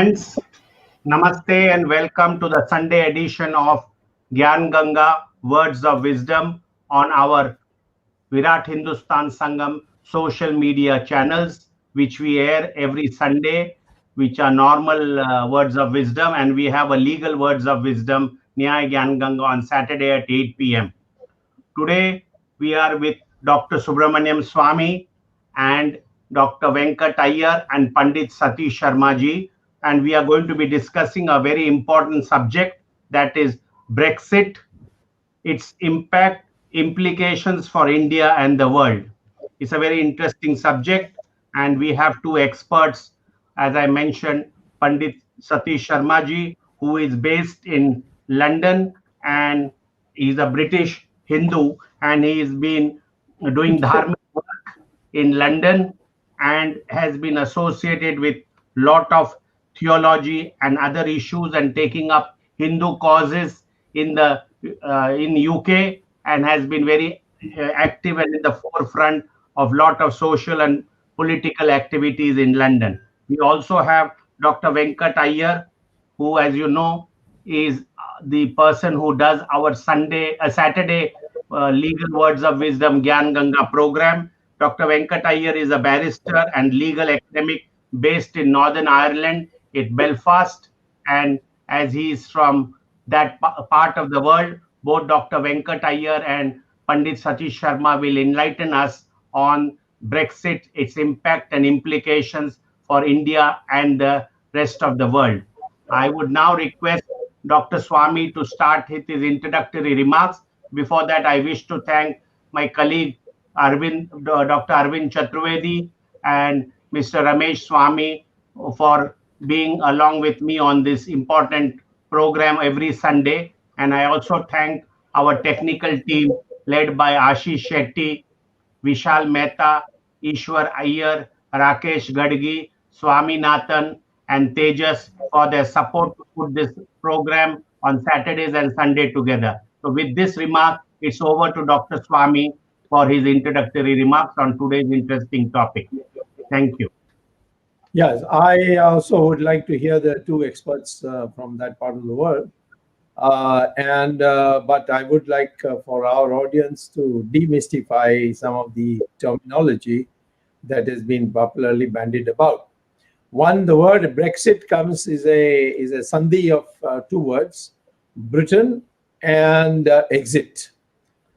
Friends, Namaste and welcome to the Sunday edition of Gyan Ganga Words of Wisdom on our Virat Hindustan Sangam social media channels, which we air every Sunday, which are normal words of wisdom, and we have a legal words of wisdom, Nyaya Gyan Ganga, on Saturday at 8 p.m. Today, we are with Dr. Subramanian Swamy and Dr. Venkat Iyer and Pandit Satish Sharma ji, and we are going to be discussing a very important subject, that is Brexit, its impact, implications for India and the world. It's a very interesting subject, and we have two experts, as I mentioned, Pandit Satish Sharma ji, who is based in London, and he's a British Hindu, and he has been doing dharmic work in London and has been associated with lot of theology and other issues and taking up Hindu causes in the in UK, and has been very active and in the forefront of lot of social and political activities in London. We also have Dr. Venkat Iyer, who, as you know, is the person who does our Saturday Legal Words of Wisdom Gyan Ganga program. Dr. Venkat Iyer is a barrister and legal academic based in Northern Ireland, in Belfast, and as he is from that part of the world, both Dr. Venkat Iyer and Pandit Satish Sharma will enlighten us on Brexit, its impact and implications for India and the rest of the world. I would now request Dr. Swamy to start with his introductory remarks. Before that, I wish to thank my colleague Dr. Arvind Chaturvedi and Mr. Ramesh Swamy for being along with me on this important program every Sunday. And I also thank our technical team led by Ashish Shetty, Vishal Mehta, Ishwar Iyer, Rakesh Gadgi, Swaminathan, and Tejas for their support to put this program on Saturdays and Sunday together. So with this remark, it's over to Dr. Swamy for his introductory remarks on today's interesting topic. Thank you. Yes, I also would like to hear the two experts from that part of the world. But I would like for our audience to demystify some of the terminology that has been popularly bandied about. One, the word Brexit is a sandhi of two words, Britain and exit.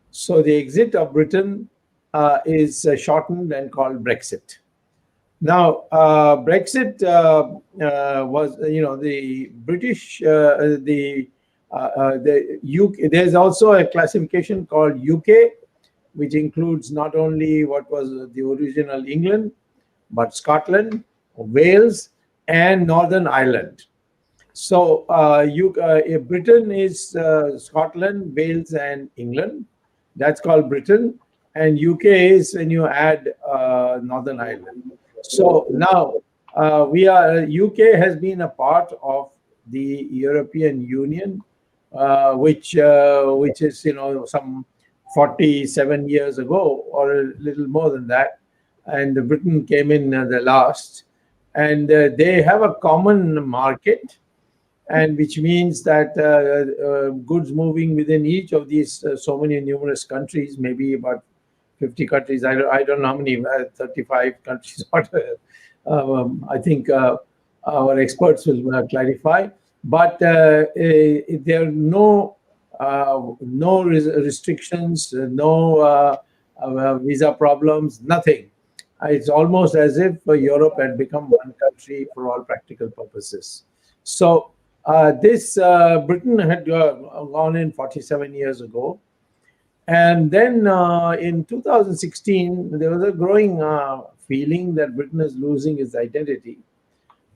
So the exit of Britain is shortened and called Brexit. Now, Brexit was, the British, the UK. There's also a classification called UK, which includes not only what was the original England, but Scotland, Wales, and Northern Ireland. So Britain is Scotland, Wales, and England. That's called Britain. And UK is when you add Northern Ireland. So now UK has been a part of the European Union, which is some 47 years ago or a little more than that, and Britain came in the last, and they have a common market, and which means that goods moving within each of these so many numerous countries, maybe about 50 countries, I don't know how many, 35 countries. I think our experts will clarify. But there are no restrictions, no visa problems, nothing. It's almost as if Europe had become one country for all practical purposes. So this Britain had gone in 47 years ago. And then in 2016, there was a growing feeling that Britain is losing its identity.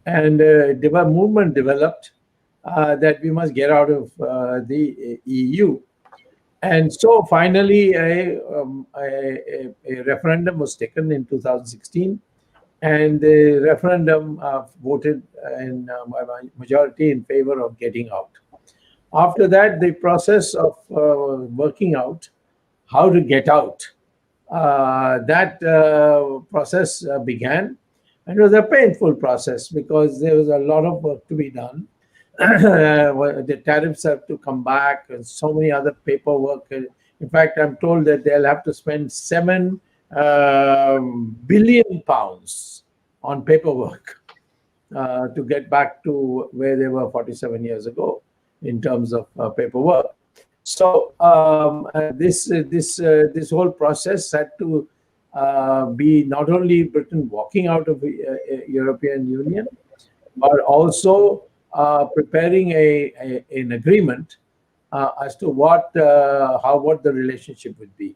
And a movement developed that we must get out of the EU. And so finally, a referendum was taken in 2016. And the referendum voted in majority in favor of getting out. After that, the process of working out how to get out, that process began. And it was a painful process because there was a lot of work to be done. The tariffs have to come back and so many other paperwork. In fact, I'm told that they'll have to spend 7 billion pounds on paperwork to get back to where they were 47 years ago in terms of paperwork. So this whole process had to be not only Britain walking out of the European Union, but also preparing an agreement as to what the relationship would be.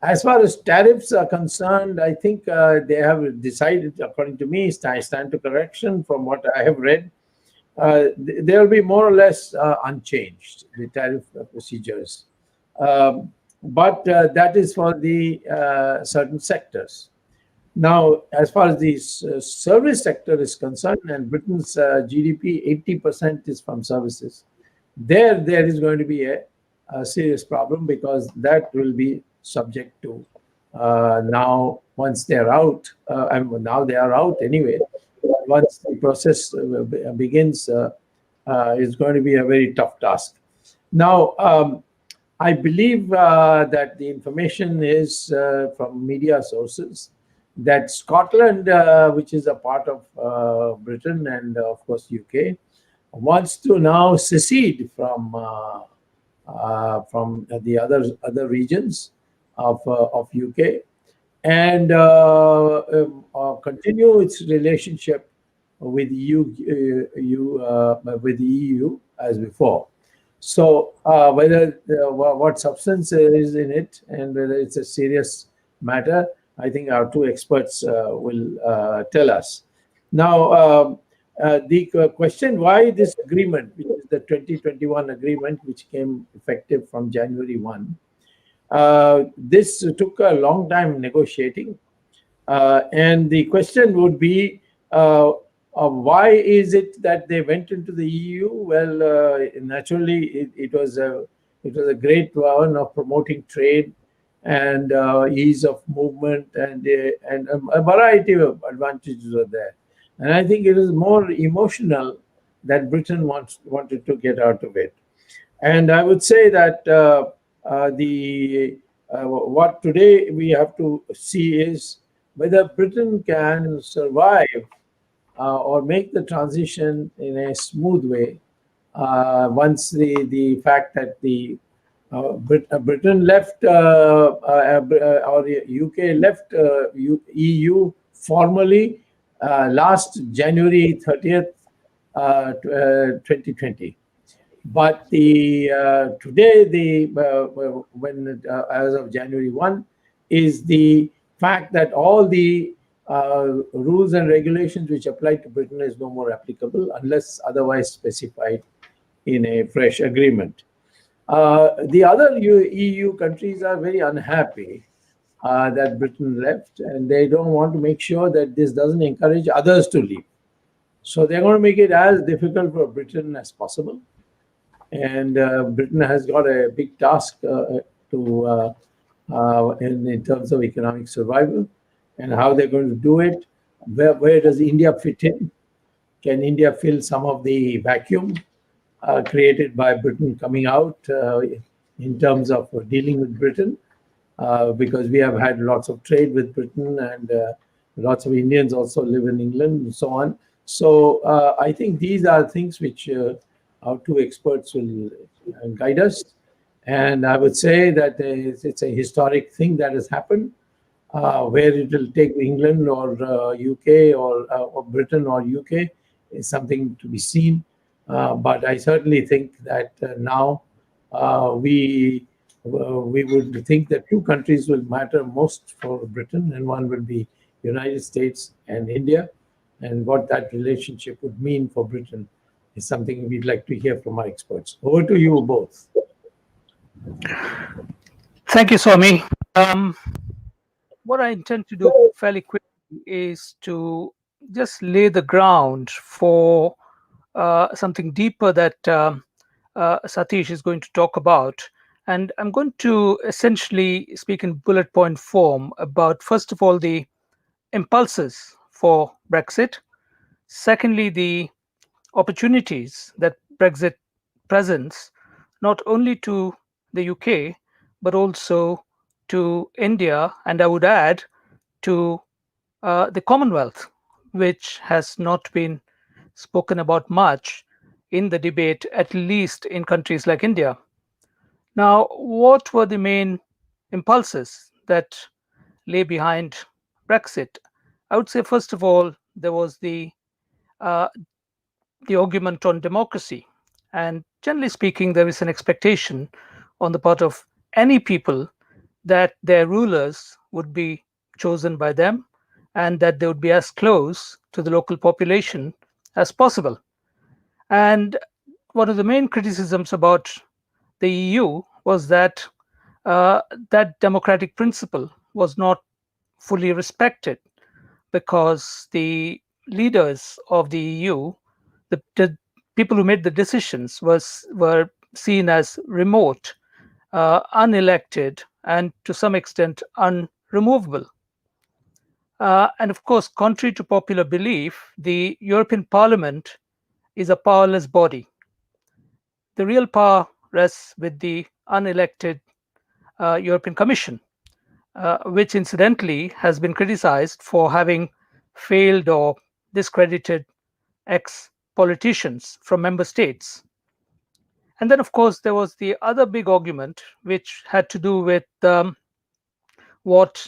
As far as tariffs are concerned, I think they have decided, according to me, stand to correction from what I have read, they will be more or less unchanged, the tariff procedures. But that is for the certain sectors. Now, as far as the service sector is concerned, and Britain's GDP, 80% is from services, there is going to be a serious problem because that will be subject to now, once they're out, and now they are out anyway, once the process begins, it's going to be a very tough task. Now, I believe that the information is from media sources that Scotland, which is a part of Britain and of course UK, wants to now secede from the other regions of UK and continue its relationship with the EU as before. So whether what substance is in it and whether it's a serious matter, I think our two experts will tell us. Now, the question why this agreement, which is the 2021 agreement, which came effective from January 1, this took a long time negotiating. And the question would be, why is it that they went into the EU? Well, naturally, it was a great one of promoting trade and ease of movement, and a variety of advantages were there. And I think it is more emotional that Britain wanted to get out of it. And I would say that what today we have to see is whether Britain can survive or make the transition in a smooth way once the fact that the Britain left or UK left EU formally last January 30th, 2020. But today, when as of January 1, is the fact that all the rules and regulations which apply to Britain is no more applicable unless otherwise specified in a fresh agreement. The other EU countries are very unhappy that Britain left, and they don't want to make sure that this doesn't encourage others to leave. So they're going to make it as difficult for Britain as possible. And Britain has got a big task in terms of economic survival and how they're going to do it. Where does India fit in? Can India fill some of the vacuum created by Britain coming out in terms of dealing with Britain? Because we have had lots of trade with Britain, and lots of Indians also live in England and so on. So I think these are things which our two experts will guide us. And I would say that it's a historic thing that has happened, where it will take England or UK or Britain or UK is something to be seen. But I certainly think that now we would think that two countries will matter most for Britain, and one will be United States and India. And what that relationship would mean for Britain is something we'd like to hear from our experts. Over to you both. Thank you, Swamy. What I intend to do fairly quickly is to just lay the ground for something deeper that Satish is going to talk about. And I'm going to essentially speak in bullet point form about, first of all, the impulses for Brexit. Secondly, the opportunities that Brexit presents not only to the UK, but also to India, and I would add to the Commonwealth, which has not been spoken about much in the debate, at least in countries like India. Now, what were the main impulses that lay behind Brexit? I would say, first of all, there was uh, the argument on democracy. And generally speaking, there is an expectation on the part of any people that their rulers would be chosen by them and that they would be as close to the local population as possible. And one of the main criticisms about the EU was that that democratic principle was not fully respected because the leaders of the EU, the people who made the decisions, were seen as remote, unelected, and to some extent unremovable. And of course, contrary to popular belief, the European Parliament is a powerless body. The real power rests with the unelected European Commission, which incidentally has been criticized for having failed or discredited ex politicians from member states. And then, of course, there was the other big argument, which had to do with what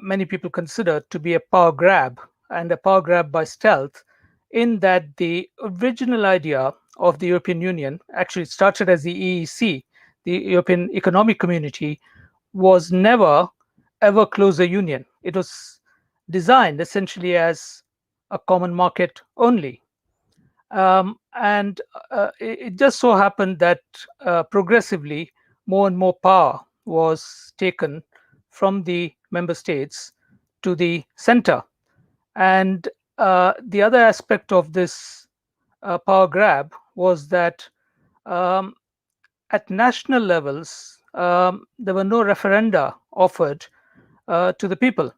many people consider to be a power grab, and a power grab by stealth, in that the original idea of the European Union actually started as the EEC, the European Economic Community, was never ever close a union. It was designed essentially as a common market only. And it just so happened that progressively more and more power was taken from the member states to the center. And the other aspect of this power grab was that um, at national levels, there were no referenda offered to the people.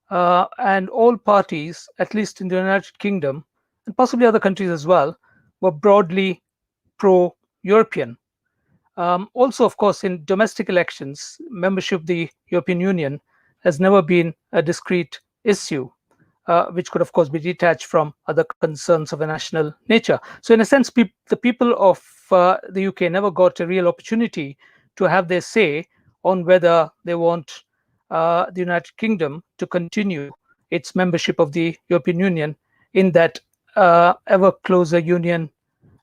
And all parties, at least in the United Kingdom, and possibly other countries as well, were broadly pro European. Also, of course, in domestic elections, membership of the European Union has never been a discrete issue, which could, of course, be detached from other concerns of a national nature. So, in a sense, the people of the UK never got a real opportunity to have their say on whether they want the United Kingdom to continue its membership of the European Union in that ever closer union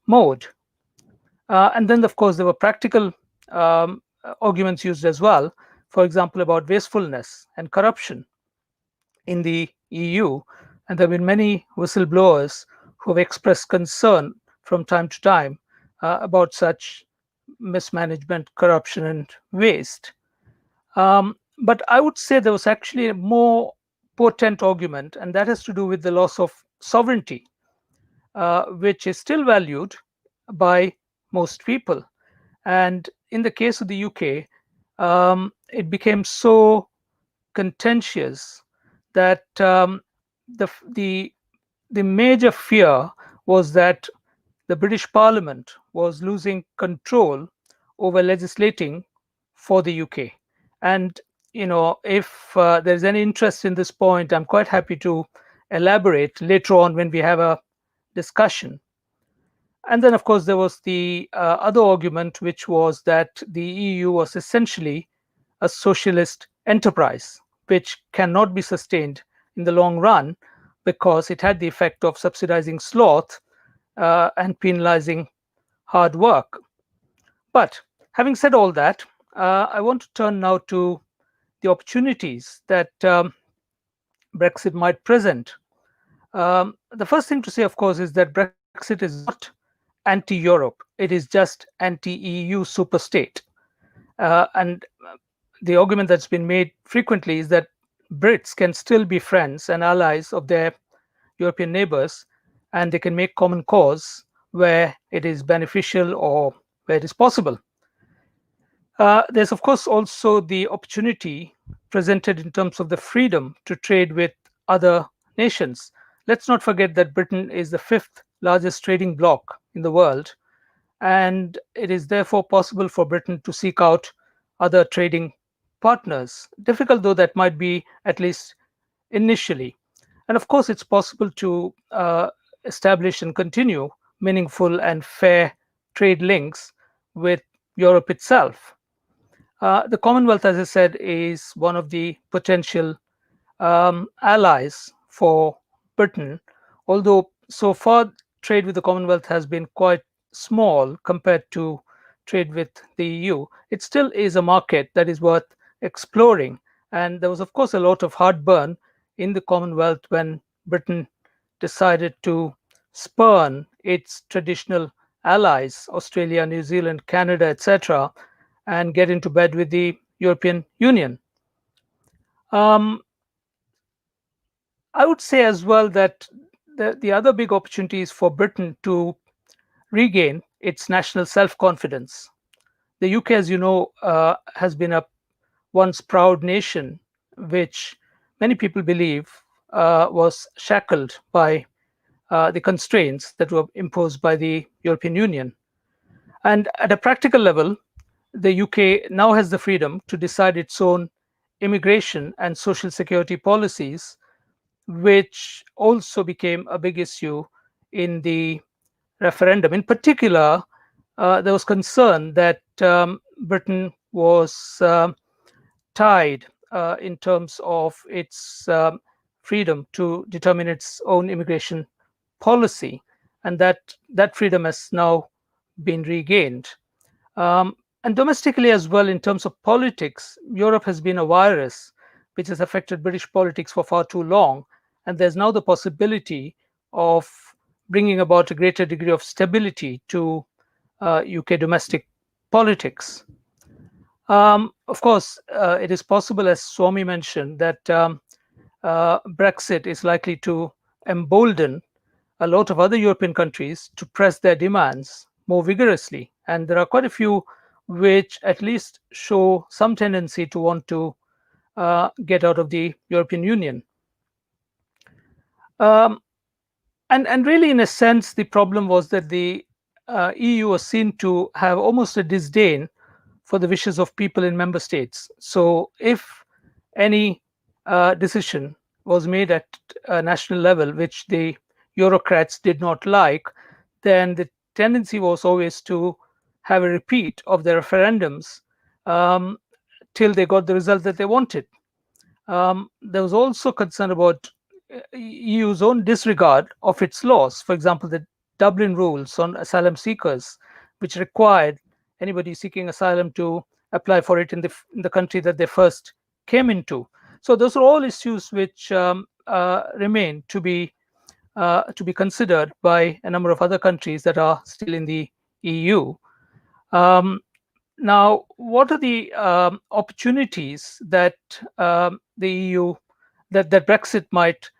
mode. And then, of course, there were practical arguments used as well, for example, about wastefulness and corruption in the EU. And there have been many whistleblowers who have expressed concern from time to time about such mismanagement, corruption, and waste. But I would say there was actually a more potent argument, and that has to do with the loss of sovereignty, which is still valued by most people. And in the case of the UK, it became so contentious that the major fear was that the British Parliament was losing control over legislating for the UK. And if there's any interest in this point, I'm quite happy to elaborate later on when we have a discussion. And then, of course, there was the other argument, which was that the EU was essentially a socialist enterprise, which cannot be sustained in the long run because it had the effect of subsidizing sloth and penalizing hard work. But having said all that, I want to turn now to the opportunities that Brexit might present. The first thing to say, of course, is that Brexit is not anti-Europe. It is just anti-EU superstate. And the argument that's been made frequently is that Brits can still be friends and allies of their European neighbors, and they can make common cause where it is beneficial or where it is possible. There's, of course, also the opportunity presented in terms of the freedom to trade with other nations. Let's not forget that Britain is the 5th largest trading bloc in the world, and it is therefore possible for Britain to seek out other trading partners, difficult though that might be, at least initially. And of course, it's possible to establish and continue meaningful and fair trade links with Europe itself. The Commonwealth, as I said, is one of the potential allies for Britain, although so far trade with the Commonwealth has been quite small compared to trade with the EU. It still is a market that is worth exploring. And there was, of course, a lot of heartburn in the Commonwealth when Britain decided to spurn its traditional allies, Australia, New Zealand, Canada, etc., and get into bed with the European Union. I would say as well that the other big opportunity is for Britain to regain its national self-confidence. The UK, as you know, has been a once proud nation, which many people believe was shackled by the constraints that were imposed by the European Union. And at a practical level, the UK now has the freedom to decide its own immigration and social security policies, which also became a big issue in the referendum. In particular, there was concern that Britain was tied in terms of its freedom to determine its own immigration policy, and that freedom has now been regained. And domestically as well, in terms of politics, Europe has been a virus which has affected British politics for far too long, and there's now the possibility of bringing about a greater degree of stability to UK domestic politics. Of course, it is possible, as Swamy mentioned, that Brexit is likely to embolden a lot of other European countries to press their demands more vigorously. And there are quite a few which at least show some tendency to want to get out of the European Union. And really, in a sense, the problem was that the EU was seen to have almost a disdain for the wishes of people in member states. So if any decision was made at a national level, which the Eurocrats did not like, then the tendency was always to have a repeat of the referendums till they got the result that they wanted. There was also concern about EU's own disregard of its laws. For example, the Dublin rules on asylum seekers, which required anybody seeking asylum to apply for it in the country that they first came into. So those are all issues which remain to be considered by a number of other countries that are still in the EU. Now, what are the opportunities that the EU, that Brexit might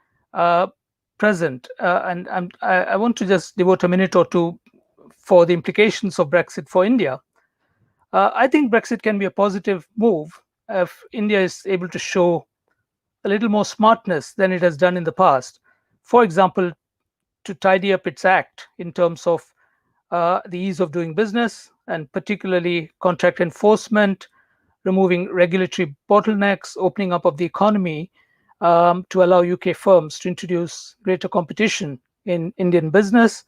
present? And I want to just devote a minute or two for the implications of Brexit for India. I think Brexit can be a positive move if India is able to show a little more smartness than it has done in the past. For example, to tidy up its act in terms of the ease of doing business, and particularly contract enforcement, removing regulatory bottlenecks, opening up of the economy to allow UK firms to introduce greater competition in Indian business,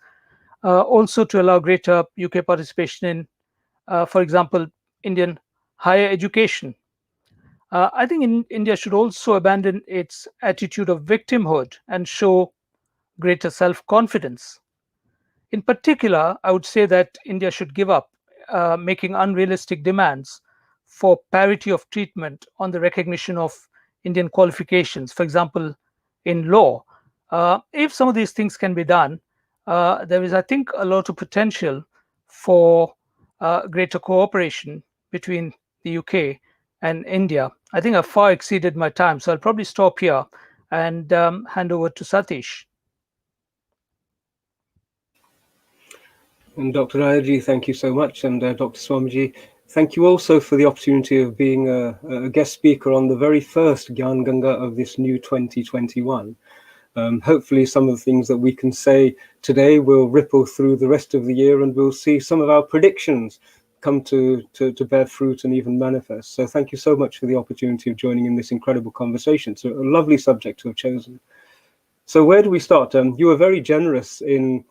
also to allow greater UK participation in, for example, Indian higher education. I think India should also abandon its attitude of victimhood and show greater self-confidence. In particular, I would say that India should give up making unrealistic demands for parity of treatment on the recognition of Indian qualifications, for example, in law. If some of these things can be done, there is, I think, a lot of potential for greater cooperation between the UK and India. I think I've far exceeded my time, so I'll probably stop here and hand over to Satish. And Dr. Iyerji, thank you so much. And Dr. Swamiji, thank you also for the opportunity of being a guest speaker on the very first Gyan Ganga of this new 2021. Hopefully some of the things that we can say today will ripple through the rest of the year, and we'll see some of our predictions come to bear fruit and even manifest. So thank you so much for the opportunity of joining in this incredible conversation. So a lovely subject to have chosen. So where do we start? You were very generous in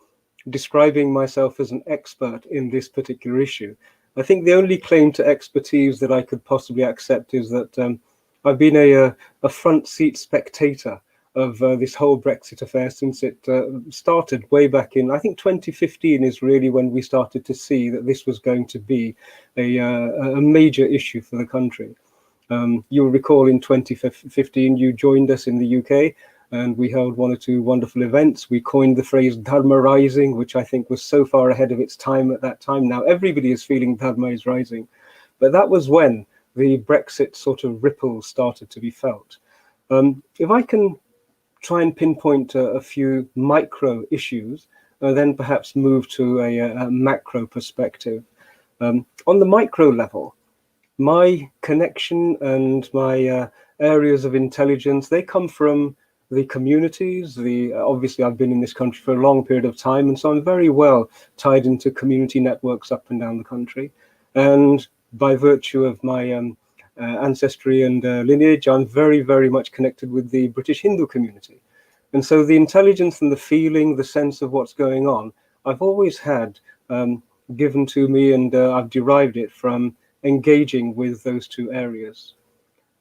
describing myself as an expert in this particular issue. I think the only claim to expertise that I could possibly accept is that I've been a front seat spectator of this whole Brexit affair since it started way back in, I think 2015 is really when we started to see that this was going to be a major issue for the country. You'll recall in 2015 you joined us in the UK, and we held one or two wonderful events. We coined the phrase Dharma Rising, which I think was so far ahead of its time at that time. Now everybody is feeling Dharma is rising. But that was when the Brexit sort of ripples started to be felt. If I can try and pinpoint a few micro issues, then perhaps move to a macro perspective. On the micro level, my connection and my areas of intelligence, they come from the communities. Obviously I've been in this country for a long period of time, and so I'm very well tied into community networks up and down the country. And by virtue of my ancestry and lineage, I'm very, very much connected with the British Hindu community. And so the intelligence and the feeling, the sense of what's going on, I've always had given to me, and I've derived it from engaging with those two areas.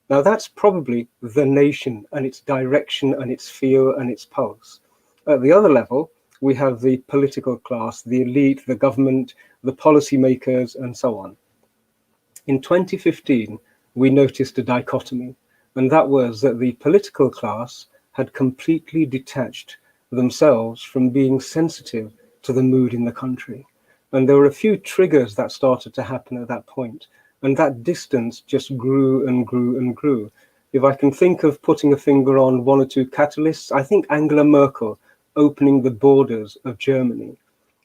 Now that's probably the nation and its direction and its feel and its pulse. At the other level, we have the political class, the elite, the government, the policymakers, and so on. In 2015, we noticed a dichotomy, and that was that the political class had completely detached themselves from being sensitive to the mood in the country. And there were a few triggers that started to happen at that point, and that distance just grew and grew and grew. If I can think of putting a finger on one or two catalysts, I think Angela Merkel opening the borders of Germany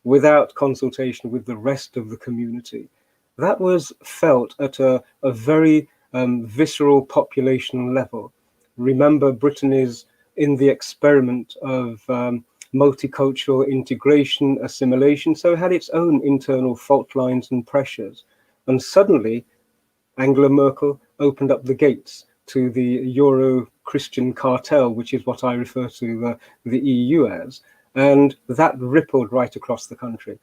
without consultation with the rest of the community, that was felt at a very visceral population level. Remember, Britain is in the experiment of multicultural integration, assimilation, so it had its own internal fault lines and pressures. And suddenly, Angela Merkel opened up the gates to the Euro-Christian cartel, which is what I refer to the EU as, and that rippled right across the country.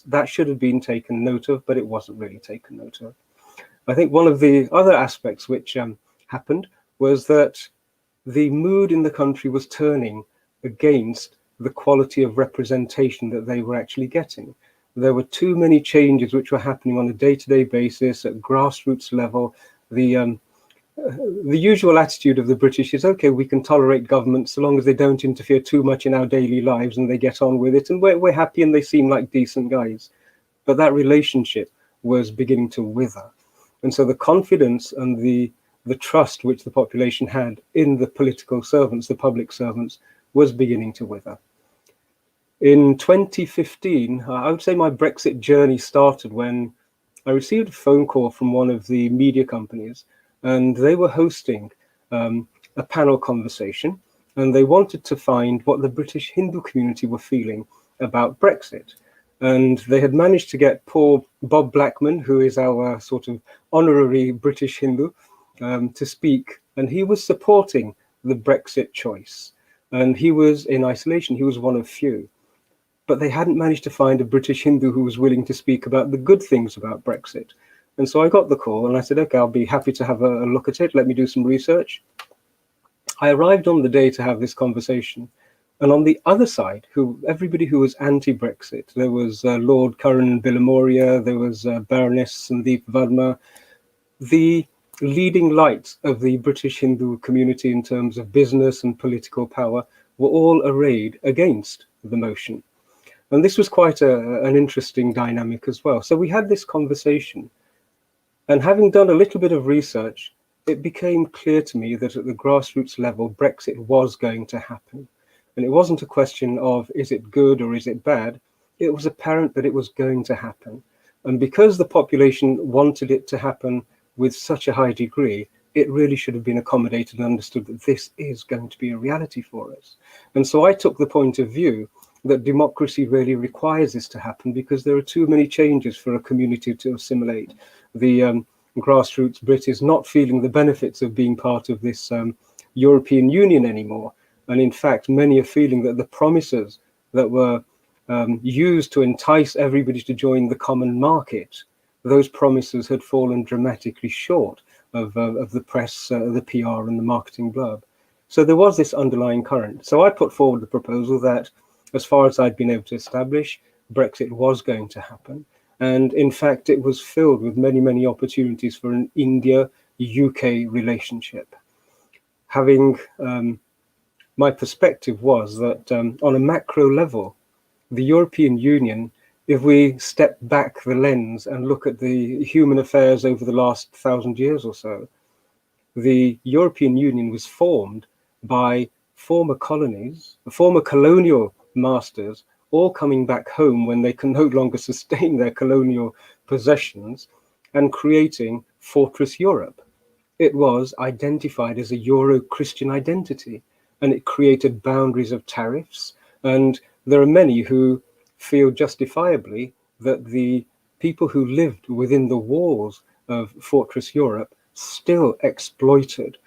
That should have been taken note of, but it wasn't really taken note of. I think one of the other aspects which happened was that the mood in the country was turning against the quality of representation that they were actually getting. There were too many changes which were happening on a day-to-day basis at grassroots level. The usual attitude of the British is, okay, we can tolerate government so long as they don't interfere too much in our daily lives and they get on with it, and we're happy and they seem like decent guys. But that relationship was beginning to wither. And so the confidence and the trust which the population had in the political servants, the public servants, was beginning to wither. In 2015, I would say my Brexit journey started when I received a phone call from one of the media companies, and they were hosting a panel conversation, and they wanted to find what the British Hindu community were feeling about Brexit. And they had managed to get poor Bob Blackman, who is our sort of honorary British Hindu, to speak, and he was supporting the Brexit choice. And he was in isolation, he was one of few. But they hadn't managed to find a British Hindu who was willing to speak about the good things about Brexit. And so I got the call and I said, okay, I'll be happy to have a look at it. Let me do some research. I arrived on the day to have this conversation. And on the other side, everybody who was anti-Brexit, there was Lord Karan Bilamoria, there was Baroness Sandeep Verma, the leading lights of the British Hindu community in terms of business and political power were all arrayed against the motion. And this was quite an interesting dynamic as well. So we had this conversation, and having done a little bit of research, it became clear to me that at the grassroots level, Brexit was going to happen. And it wasn't a question of, is it good or is it bad? It was apparent that it was going to happen. And because the population wanted it to happen with such a high degree, it really should have been accommodated and understood that this is going to be a reality for us. And so I took the point of view that democracy really requires this to happen, because there are too many changes for a community to assimilate. The grassroots Brit is not feeling the benefits of being part of this European Union anymore. And in fact, many are feeling that the promises that were used to entice everybody to join the common market, those promises had fallen dramatically short of the press, the PR and the marketing blurb. So there was this underlying current. So I put forward the proposal that, as far as I'd been able to establish, Brexit was going to happen. And in fact, it was filled with many, many opportunities for an India-UK relationship. Having, my perspective was that on a macro level, the European Union, if we step back the lens and look at the human affairs over the last 1,000 years or so, the European Union was formed by former colonies, former colonial masters, all coming back home when they can no longer sustain their colonial possessions, and creating Fortress Europe. It was identified as a Euro-Christian identity, and it created boundaries of tariffs. And there are many who feel justifiably that the people who lived within the walls of Fortress Europe still exploited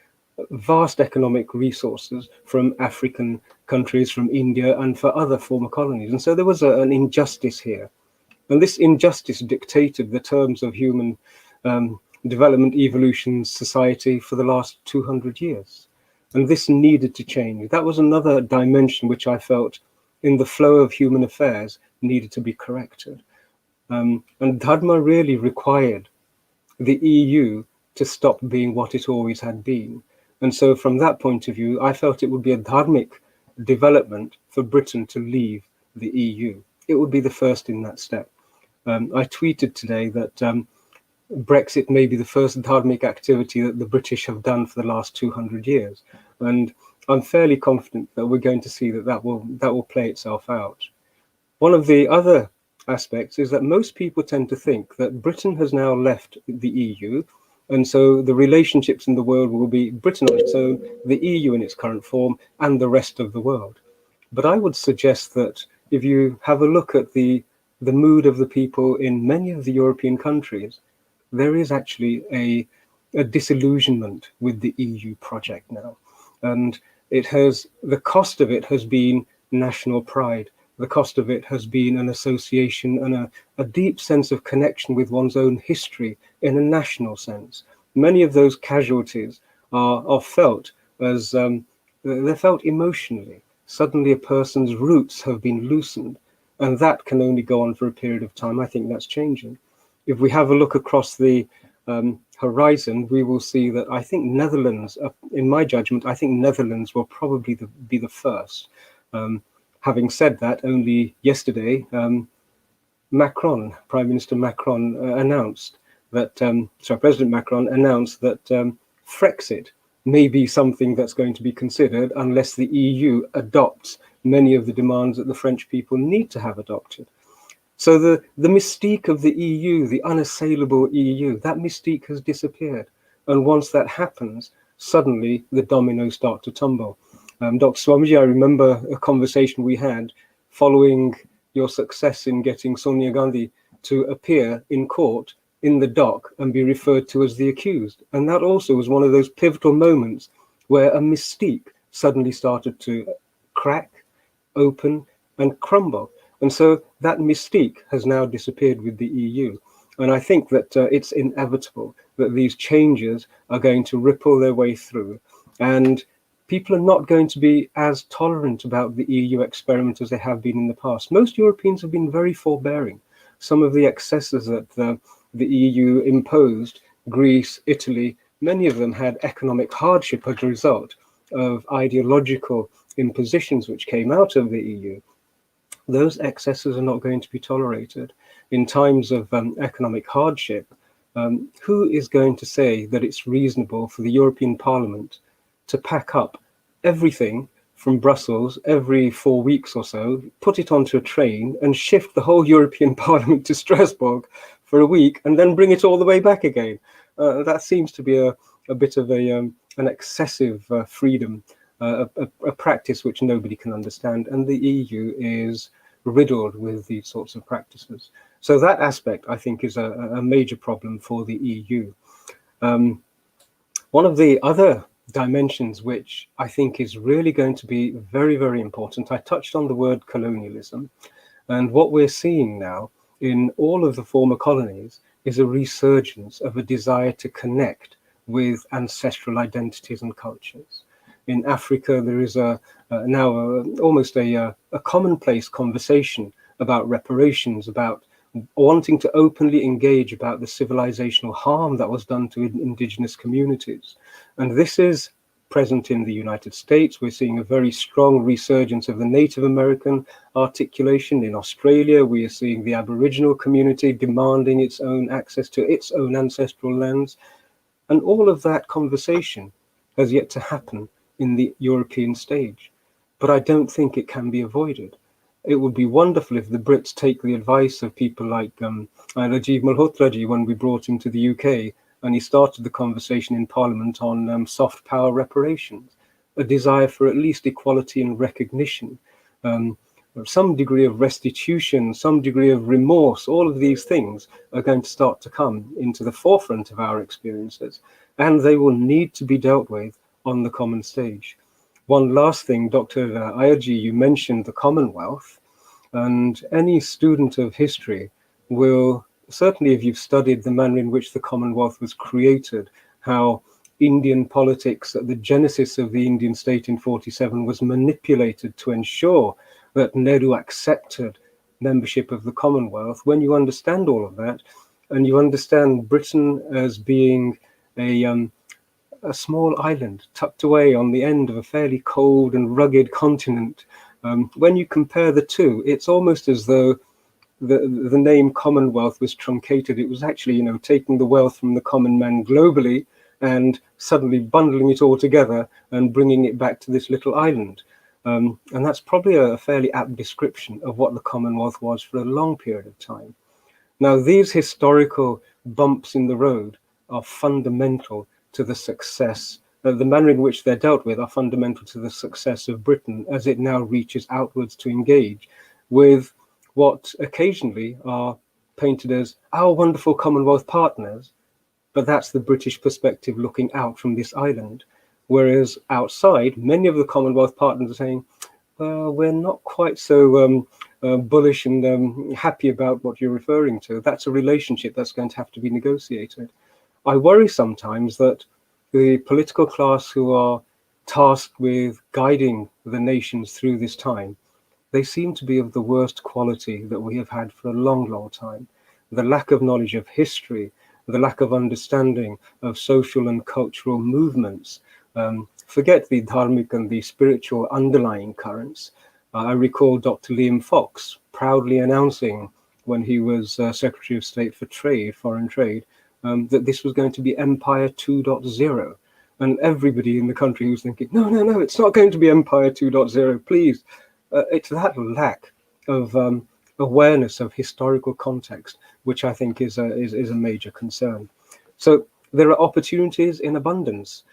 vast economic resources from African countries, from India, and for other former colonies. And so there was an injustice here. And this injustice dictated the terms of human development, evolution, society for the last 200 years. And this needed to change. That was another dimension which I felt in the flow of human affairs needed to be corrected. And Dharma really required the EU to stop being what it always had been. And so from that point of view, I felt it would be a dharmic development for Britain to leave the EU. It would be the first in that step. I tweeted today that Brexit may be the first dharmic activity that the British have done for the last 200 years. And I'm fairly confident that we're going to see that will play itself out. One of the other aspects is that most people tend to think that Britain has now left the EU, and so the relationships in the world will be Britain on its own, the EU in its current form, and the rest of the world. But I would suggest that if you have a look at the mood of the people in many of the European countries, there is actually a disillusionment with the EU project now. And the cost of it has been national pride. The cost of it has been an association and a deep sense of connection with one's own history in a national sense. Many of those casualties are felt as, they're felt emotionally. Suddenly a person's roots have been loosened, and that can only go on for a period of time. I think that's changing. If we have a look across the horizon, we will see that I think Netherlands, in my judgment, I think Netherlands will probably be the first. Having said that, only yesterday, Prime Minister Macron announced that, President Macron announced that Frexit may be something that's going to be considered unless the EU adopts many of the demands that the French people need to have adopted. So the mystique of the EU, the unassailable EU, that mystique has disappeared. And once that happens, suddenly the dominoes start to tumble. Dr. Swamy, I remember a conversation we had following your success in getting Sonia Gandhi to appear in court in the dock and be referred to as the accused. And that also was one of those pivotal moments where a mystique suddenly started to crack, open, and crumble. And so that mystique has now disappeared with the EU. And I think that it's inevitable that these changes are going to ripple their way through. And people are not going to be as tolerant about the EU experiment as they have been in the past. Most Europeans have been very forbearing. Some of the excesses that the EU imposed, Greece, Italy, many of them had economic hardship as a result of ideological impositions which came out of the EU. Those excesses are not going to be tolerated. In times of economic hardship, who is going to say that it's reasonable for the European Parliament to pack up everything from Brussels every 4 weeks or so, put it onto a train and shift the whole European Parliament to Strasbourg for a week and then bring it all the way back again? That seems to be a bit of an excessive freedom, a practice which nobody can understand, and the EU is riddled with these sorts of practices. So that aspect, I think, is a major problem for the EU. One of the other dimensions which I think is really going to be very, very important, I touched on the word colonialism, and what we're seeing now in all of the former colonies is a resurgence of a desire to connect with ancestral identities and cultures. In Africa, there is now almost a commonplace conversation about reparations, about wanting to openly engage about the civilizational harm that was done to indigenous communities. And this is present in the United States. We're seeing a very strong resurgence of the Native American articulation. In Australia, we are seeing the Aboriginal community demanding its own access to its own ancestral lands. And all of that conversation has yet to happen in the European stage. But I don't think it can be avoided. It would be wonderful if the Brits take the advice of people like Rajiv Malhotraji when we brought him to the UK, and he started the conversation in Parliament on soft power reparations, a desire for at least equality and recognition, some degree of restitution, some degree of remorse. All of these things are going to start to come into the forefront of our experiences, and they will need to be dealt with on the common stage. One last thing, Dr. Iyer, you mentioned the Commonwealth, and any student of history will, certainly if you've studied the manner in which the Commonwealth was created, how Indian politics at the genesis of the Indian state in 47 was manipulated to ensure that Nehru accepted membership of the Commonwealth. When you understand all of that, and you understand Britain as being a small island tucked away on the end of a fairly cold and rugged continent, when you compare the two, it's almost as though the name Commonwealth was truncated. It was actually, taking the wealth from the common man globally and suddenly bundling it all together and bringing it back to this little island. And that's probably a fairly apt description of what the Commonwealth was for a long period of time. Now, these historical bumps in the road are fundamental to the success, the manner in which they're dealt with are fundamental to the success of Britain as it now reaches outwards to engage with what occasionally are painted as our wonderful Commonwealth partners, but that's the British perspective looking out from this island. Whereas outside, many of the Commonwealth partners are saying, we're not quite so bullish and happy about what you're referring to. That's a relationship that's going to have to be negotiated. I worry sometimes that the political class who are tasked with guiding the nations through this time, they seem to be of the worst quality that we have had for a long, long time. The lack of knowledge of history, the lack of understanding of social and cultural movements, forget the dharmic and the spiritual underlying currents. I recall Dr. Liam Fox proudly announcing when he was Secretary of State for Trade, Foreign Trade, that this was going to be Empire 2.0. And everybody in the country was thinking, no, it's not going to be Empire 2.0, please. It's that lack of awareness of historical context, which I think is a major concern. So there are opportunities in abundance.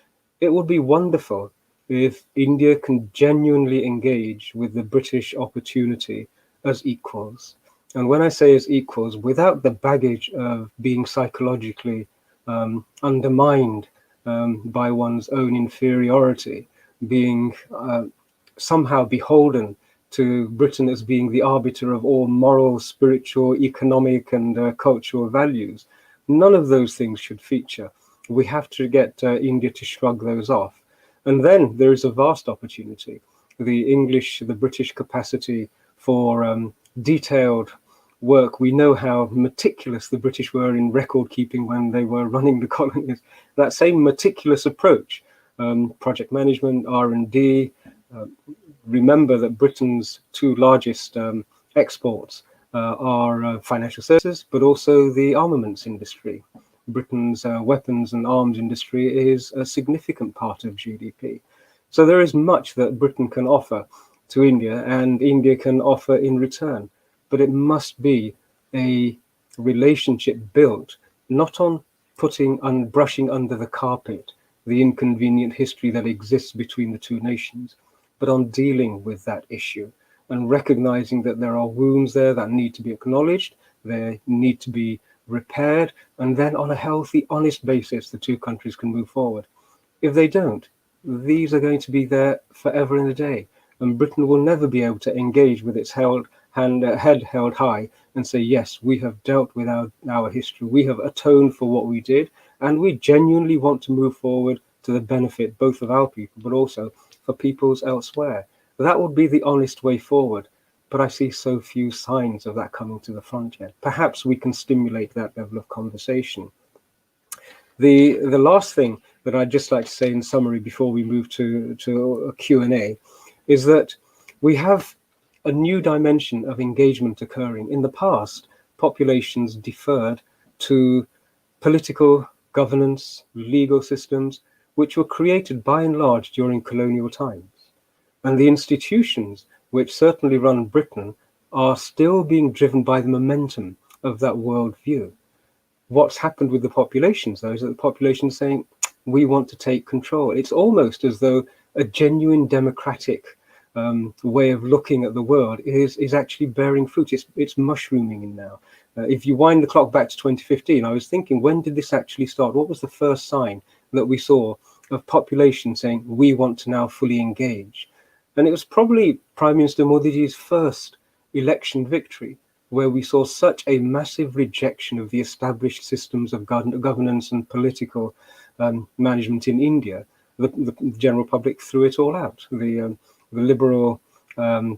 It would be wonderful if India can genuinely engage with the British opportunity as equals. And when I say as equals, without the baggage of being psychologically undermined by one's own inferiority, being somehow beholden to Britain as being the arbiter of all moral, spiritual, economic, and cultural values. None of those things should feature. We have to get India to shrug those off. And then there is a vast opportunity. The British capacity for detailed work. We know how meticulous the British were in record keeping when they were running the colonies. That same meticulous approach, project management, R&D. Remember that Britain's two largest exports are financial services, but also the armaments industry. Britain's weapons and arms industry is a significant part of GDP. So there is much that Britain can offer to India and India can offer in return. But it must be a relationship built not on brushing under the carpet the inconvenient history that exists between the two nations, but on dealing with that issue and recognizing that there are wounds there that need to be acknowledged, they need to be repaired, and then on a healthy, honest basis, the two countries can move forward. If they don't, these are going to be there forever and a day, and Britain will never be able to engage with its head held high and say, yes, we have dealt with our history, we have atoned for what we did, and we genuinely want to move forward to the benefit both of our people, but also for peoples elsewhere. That would be the honest way forward. But I see so few signs of that coming to the front yet. Perhaps we can stimulate that level of conversation. The last thing that I'd just like to say in summary before we move to a Q&A is that we have a new dimension of engagement occurring. In the past, populations deferred to political governance, legal systems, which were created by and large during colonial times. And the institutions which certainly run Britain are still being driven by the momentum of that worldview. What's happened with the populations, though, is that the population is saying, we want to take control. It's almost as though a genuine democratic way of looking at the world is actually bearing fruit. It's mushrooming in now. If you wind the clock back to 2015, I was thinking, when did this actually start? What was the first sign that we saw of population saying, we want to now fully engage? And it was probably Prime Minister Modi's first election victory, where we saw such a massive rejection of the established systems of governance and political management in India. The general public threw it all out. The Liberal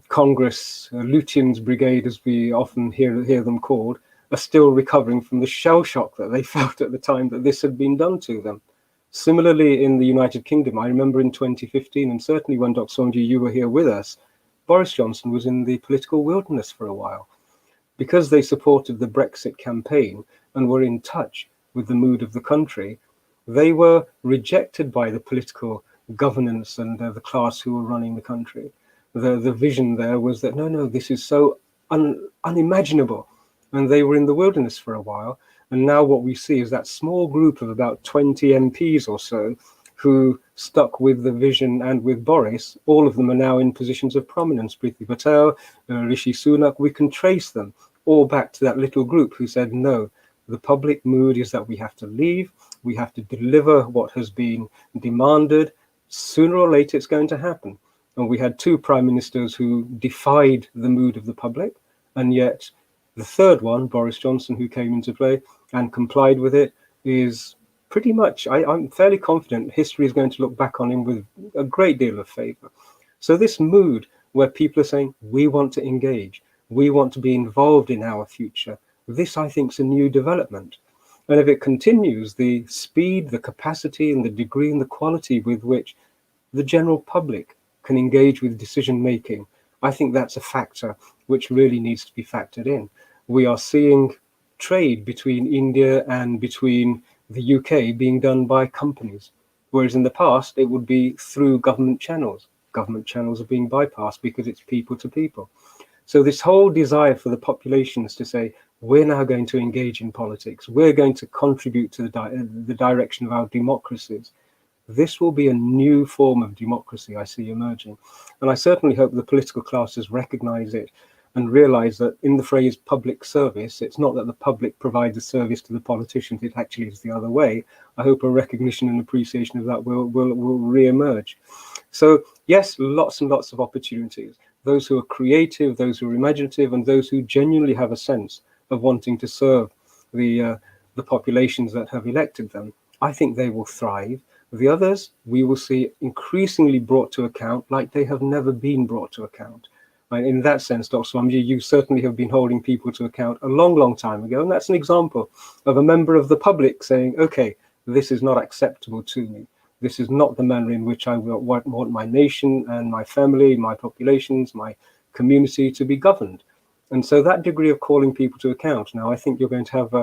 Congress, Lutyens Brigade, as we often hear them called, are still recovering from the shell shock that they felt at the time that this had been done to them. Similarly, in the United Kingdom, I remember in 2015, and certainly when Dr. Swamy, you were here with us, Boris Johnson was in the political wilderness for a while. Because they supported the Brexit campaign and were in touch with the mood of the country, they were rejected by the political governance and the class who were running the country. The vision there was that, no, this is so unimaginable. And they were in the wilderness for a while. And now what we see is that small group of about 20 MPs or so who stuck with the vision and with Boris. All of them are now in positions of prominence. Priti Patel, Rishi Sunak, we can trace them all back to that little group who said, no, the public mood is that we have to leave, we have to deliver what has been demanded. Sooner or later, it's going to happen. And we had two prime ministers who defied the mood of the public, and yet the third one, Boris Johnson, who came into play and complied with it, is pretty much, I'm fairly confident history is going to look back on him with a great deal of favor. So this mood where people are saying, we want to engage, we want to be involved in our future, this, I think, is a new development. And if it continues, the speed, the capacity, and the degree and the quality with which the general public can engage with decision making, I think that's a factor which really needs to be factored in. We are seeing trade between India and between the UK being done by companies, whereas in the past it would be through government channels. Government channels are being bypassed because it's people to people. So this whole desire for the populations to say, we're now going to engage in politics, we're going to contribute to the direction of our democracies. This will be a new form of democracy I see emerging. And I certainly hope the political classes recognize it and realize that in the phrase public service, it's not that the public provides a service to the politicians, it actually is the other way. I hope a recognition and appreciation of that will re-emerge. So yes, lots and lots of opportunities. Those who are creative, those who are imaginative, and those who genuinely have a sense of wanting to serve the populations that have elected them, I think they will thrive. The others, we will see increasingly brought to account like they have never been brought to account. And in that sense, Dr. Swamy, you certainly have been holding people to account a long, long time ago. And that's an example of a member of the public saying, okay, this is not acceptable to me. This is not the manner in which I want my nation and my family, my populations, my community to be governed. And so that degree of calling people to account, now I think you're going to have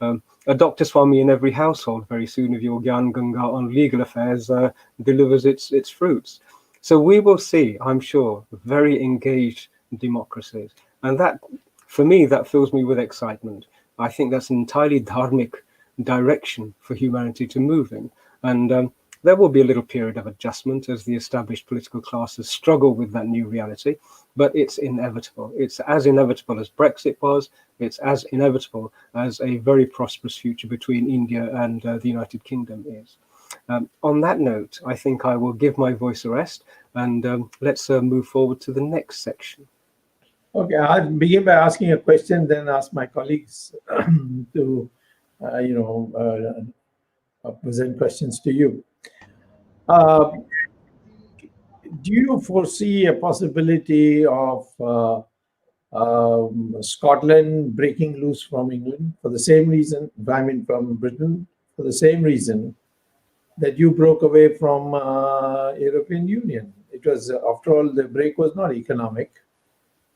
a Dr. Swamy in every household very soon if your Gyan Ganga on legal affairs delivers its fruits. So we will see, I'm sure, very engaged democracies. And that, for me, that fills me with excitement. I think that's an entirely dharmic direction for humanity to move in. And There will be a little period of adjustment as the established political classes struggle with that new reality, but it's inevitable. It's as inevitable as Brexit was. It's as inevitable as a very prosperous future between India and the United Kingdom is. On that note, I think I will give my voice a rest, and let's move forward to the next section. Okay, I'll begin by asking a question, then ask my colleagues to, present questions to you. Do you foresee a possibility of Scotland breaking loose from England for the same reason, from Britain, for the same reason that you broke away from European Union? It was, after all, the break was not economic.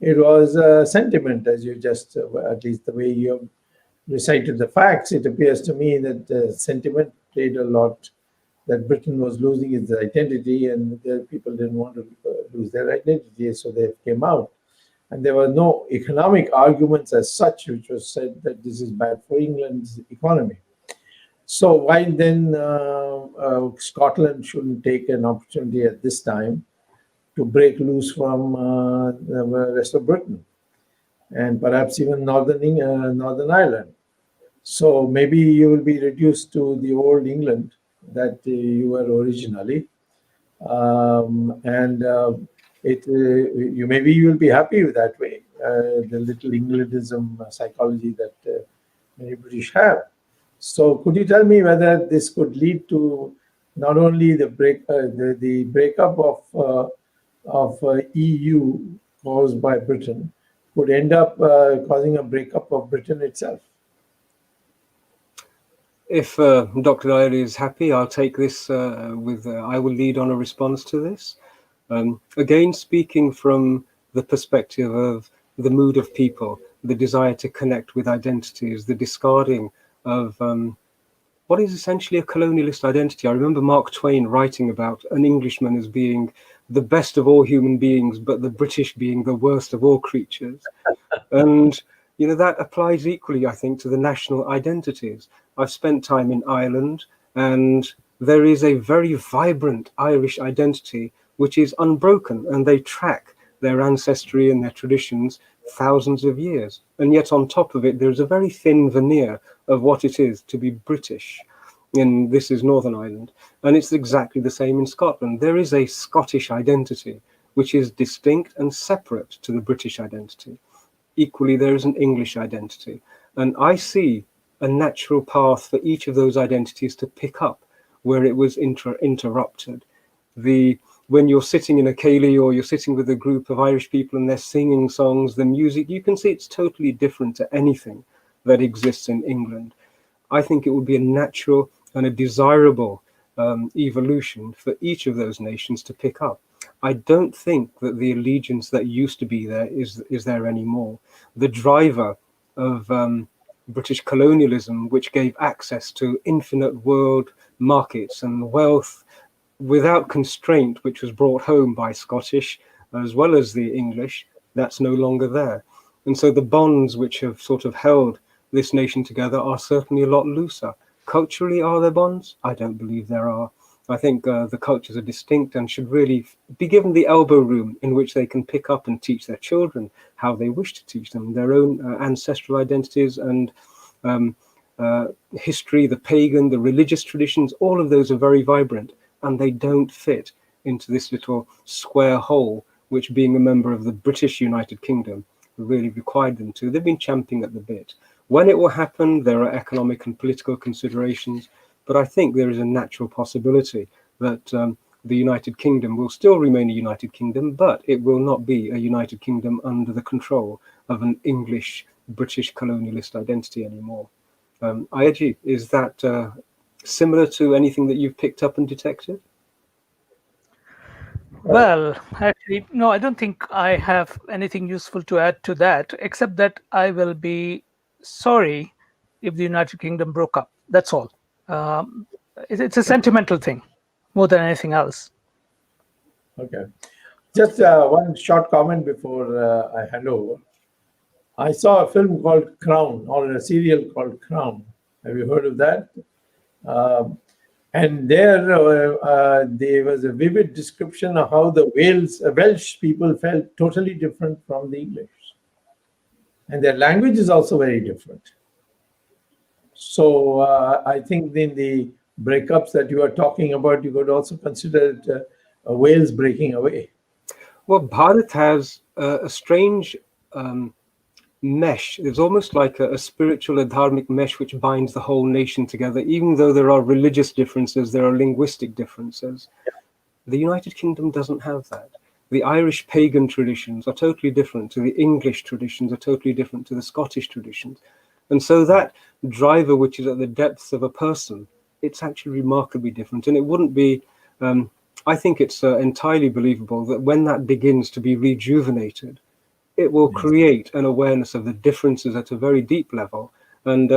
It was sentiment, as you just, at least the way you have recited the facts, it appears to me that sentiment played a lot, that Britain was losing its identity and the people didn't want to lose their identity, so they came out. And there were no economic arguments as such, which was said that this is bad for England's economy. So why then Scotland shouldn't take an opportunity at this time to break loose from the rest of Britain and perhaps even Northern Ireland? So maybe you will be reduced to the old England that you were originally, maybe you will be happy with that way, the little Englandism psychology that many British have. So could you tell me whether this could lead to not only the breakup of EU caused by Britain, could end up causing a breakup of Britain itself? If Dr. Iyer is happy, I'll take this I will lead on a response to this. Again, speaking from the perspective of the mood of people, the desire to connect with identities, the discarding of what is essentially a colonialist identity. I remember Mark Twain writing about an Englishman as being the best of all human beings, but the British being the worst of all creatures. And that applies equally, I think, to the national identities. I've spent time in Ireland, and there is a very vibrant Irish identity which is unbroken, and they track their ancestry and their traditions thousands of years. And yet on top of it, there's a very thin veneer of what it is to be British. And this is Northern Ireland. And it's exactly the same in Scotland. There is a Scottish identity which is distinct and separate to the British identity. Equally, there is an English identity. And I see a natural path for each of those identities to pick up where it was interrupted. When you're sitting in a ceilidh or you're sitting with a group of Irish people and they're singing songs, the music, you can see it's totally different to anything that exists in England. I think it would be a natural and a desirable evolution for each of those nations to pick up. I don't think that the allegiance that used to be there is there anymore. The driver of British colonialism, which gave access to infinite world markets and wealth without constraint, which was brought home by Scottish as well as the English, that's no longer there. And so the bonds which have sort of held this nation together are certainly a lot looser. Culturally, are there bonds? I don't believe there are. I think the cultures are distinct and should really be given the elbow room in which they can pick up and teach their children how they wish to teach them, their own ancestral identities and history, the pagan, the religious traditions. All of those are very vibrant, and they don't fit into this little square hole, which being a member of the British United Kingdom really required them to. They've been champing at the bit. When it will happen, there are economic and political considerations, but I think there is a natural possibility that the United Kingdom will still remain a United Kingdom, but it will not be a United Kingdom under the control of an English British colonialist identity anymore. Iyer, is that similar to anything that you've picked up and detected? Well, actually, no, I don't think I have anything useful to add to that, except that I will be sorry if the United Kingdom broke up. That's all. It's a sentimental thing more than anything else. Okay. Just one short comment before I hand over. I saw a film called Crown, or a serial called Crown. Have you heard of that? And there was a vivid description of how the Welsh people felt totally different from the English. And their language is also very different. So I think in the breakups that you are talking about, you could also consider it Wales breaking away. Well, Bharat has a strange mesh. It's almost like a spiritual, a dharmic mesh which binds the whole nation together. Even though there are religious differences, there are linguistic differences. The United Kingdom doesn't have that. The Irish pagan traditions are totally different to the English traditions, are totally different to the Scottish traditions. And so that driver, which is at the depths of a person, it's actually remarkably different. And it wouldn't be, I think it's entirely believable that when that begins to be rejuvenated, it will create an awareness of the differences at a very deep level. And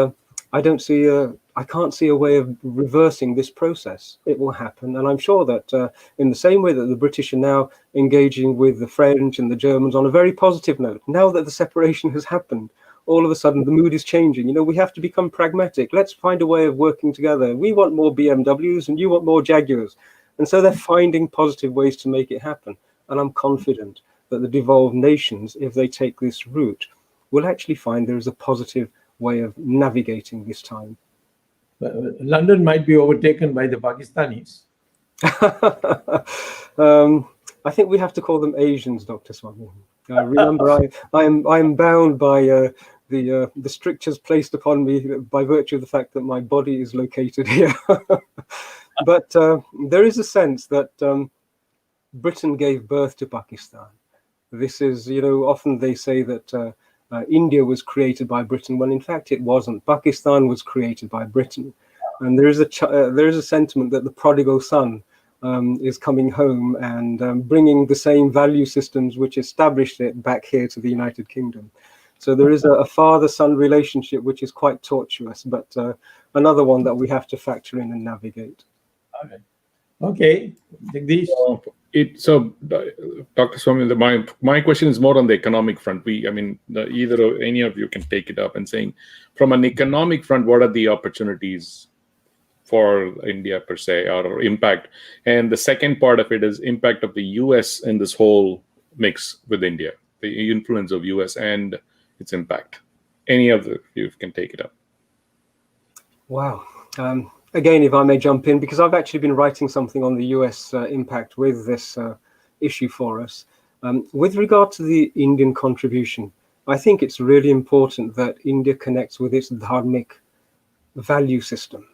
I can't see a way of reversing this process. It will happen. And I'm sure that in the same way that the British are now engaging with the French and the Germans on a very positive note, now that the separation has happened, all of a sudden the mood is changing. You know, we have to become pragmatic. Let's find a way of working together. We want more BMWs and you want more Jaguars. And so they're finding positive ways to make it happen. And I'm confident that the devolved nations, if they take this route, will actually find there is a positive way of navigating this time. London might be overtaken by the Pakistanis. I think we have to call them Asians, Dr. Swamy. Remember, I am bound by the strictures placed upon me by virtue of the fact that my body is located here. But there is a sense that Britain gave birth to Pakistan. This is, you know, often they say that India was created by Britain, when in fact it wasn't. Pakistan was created by Britain. And there is a sentiment that the prodigal son is coming home and bringing the same value systems which established it back here to the United Kingdom. So there is a father-son relationship which is quite tortuous, but another one that we have to factor in and navigate. Okay, Jagdish. So, Dr. Swamy, my question is more on the economic front. Any of you can take it up and saying, from an economic front, what are the opportunities for India per se, or impact? And the second part of it is impact of the US in this whole mix with India, the influence of US and its impact. Any of you can take it up. Wow. Again, if I may jump in, because I've actually been writing something on the US impact with this issue for us. With regard to the Indian contribution, I think it's really important that India connects with its dharmic value system,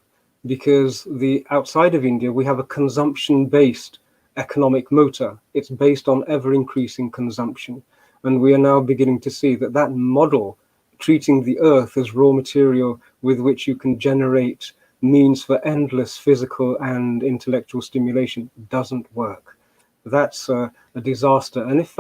because outside of India, we have a consumption-based economic motor. It's based on ever-increasing consumption. And we are now beginning to see that that model, treating the earth as raw material with which you can generate means for endless physical and intellectual stimulation, doesn't work. That's a disaster. And if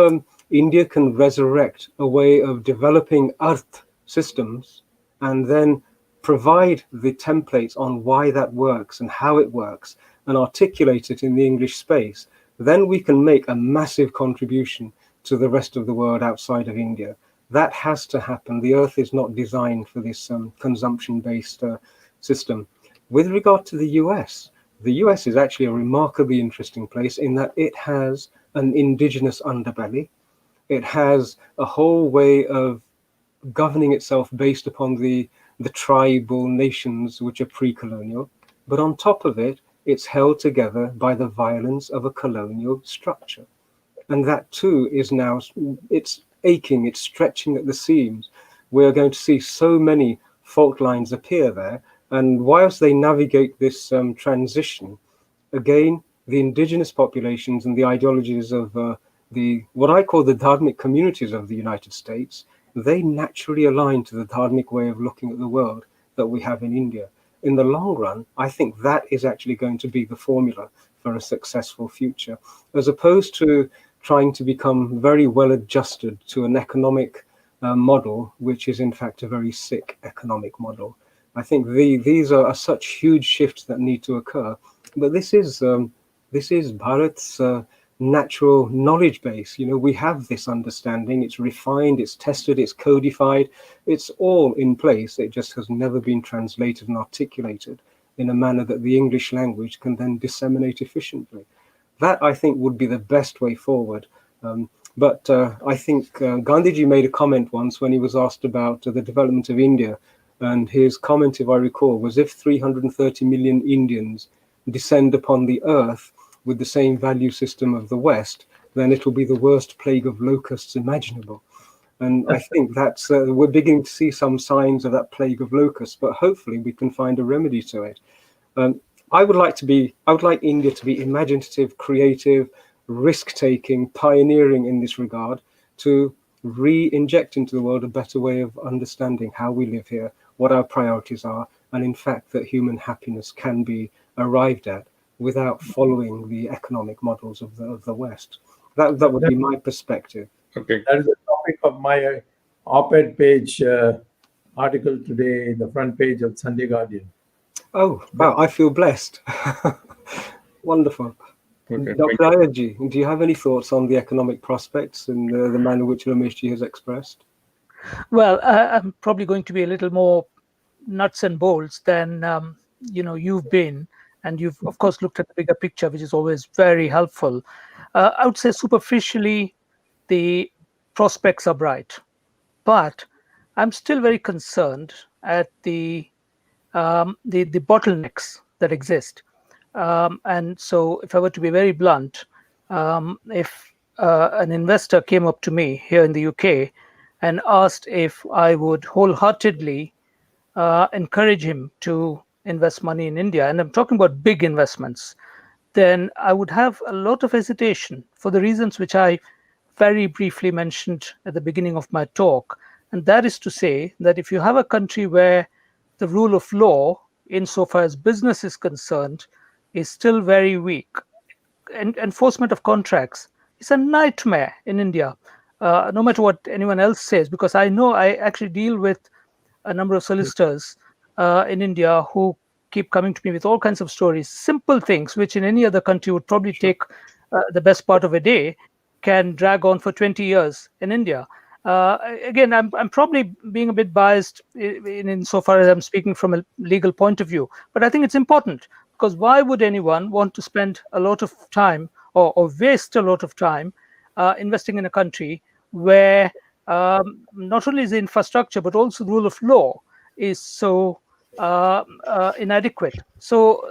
India can resurrect a way of developing earth systems and then provide the templates on why that works and how it works and articulate it in the English space, then we can make a massive contribution to the rest of the world outside of India. That has to happen. The earth is not designed for this consumption-based system. With regard to the US is actually a remarkably interesting place in that it has an indigenous underbelly. It has a whole way of governing itself based upon the tribal nations which are pre-colonial. But on top of it, it's held together by the violence of a colonial structure. And that too is now, it's aching, it's stretching at the seams. We're going to see so many fault lines appear there. And whilst they navigate this transition, again, the indigenous populations and the ideologies of what I call the dharmic communities of the United States, they naturally align to the dharmic way of looking at the world that we have in India. In the long run, I think that is actually going to be the formula for a successful future, as opposed to trying to become very well adjusted to an economic model, which is in fact a very sick economic model. I think these are such huge shifts that need to occur. But this is Bharat's natural knowledge base. You know, we have this understanding. It's refined, it's tested, it's codified. It's all in place. It just has never been translated and articulated. in a manner that the English language can then disseminate efficiently. That, I think, would be the best way forward. But I think Gandhiji made a comment once when he was asked about the development of India. And his comment, if I recall, was if 330 million Indians descend upon the earth with the same value system of the West, then it will be the worst plague of locusts imaginable. And I think that's we're beginning to see some signs of that plague of locusts, but hopefully we can find a remedy to it. I would like India to be imaginative, creative, risk-taking, pioneering in this regard, to re-inject into the world a better way of understanding how we live here, what our priorities are, and in fact that human happiness can be arrived at without following the economic models of the West. That would be my perspective. Okay. That is the topic of my op-ed page article today, the front page of Sunday Guardian. Oh, wow, I feel blessed. Wonderful. Okay, Dr. Iyerji, do you have any thoughts on the economic prospects and the manner in which Rameshji has expressed? Well, I'm probably going to be a little more nuts and bolts than you've been, and you've of course looked at the bigger picture, which is always very helpful. I would say superficially, the prospects are bright, but I'm still very concerned at the bottlenecks that exist. And so, if I were to be very blunt, if an investor came up to me here in the UK and asked if I would wholeheartedly encourage him to invest money in India, and I'm talking about big investments, then I would have a lot of hesitation for the reasons which I very briefly mentioned at the beginning of my talk. And that is to say that if you have a country where the rule of law, insofar as business is concerned, is still very weak, and enforcement of contracts is a nightmare in India, no matter what anyone else says, because I know I actually deal with a number of solicitors in India who keep coming to me with all kinds of stories, simple things which in any other country would probably take the best part of a day, can drag on for 20 years in India. Again, I'm probably being a bit biased insofar as I'm speaking from a legal point of view, but I think it's important, because why would anyone want to spend a lot of time or waste a lot of time investing in a country where not only is the infrastructure but also the rule of law is so inadequate? So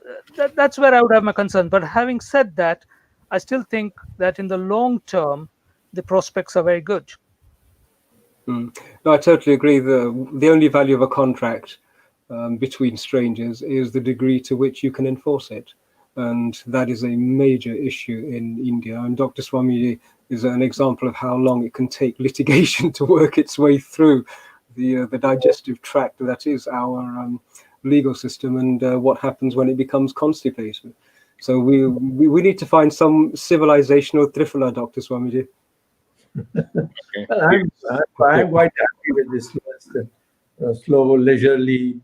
that's where I would have my concern. But having said that, I still think that in the long term, the prospects are very good. No, I totally agree. The only value of a contract between strangers is the degree to which you can enforce it. And that is a major issue in India. And Dr. Swamy is an example of how long it can take litigation to work its way through the digestive tract that is our legal system, and what happens when it becomes constipated. So we need to find some civilizational trifla, Dr. Swamiji. Okay. Well, I'm quite happy with this slow, leisurely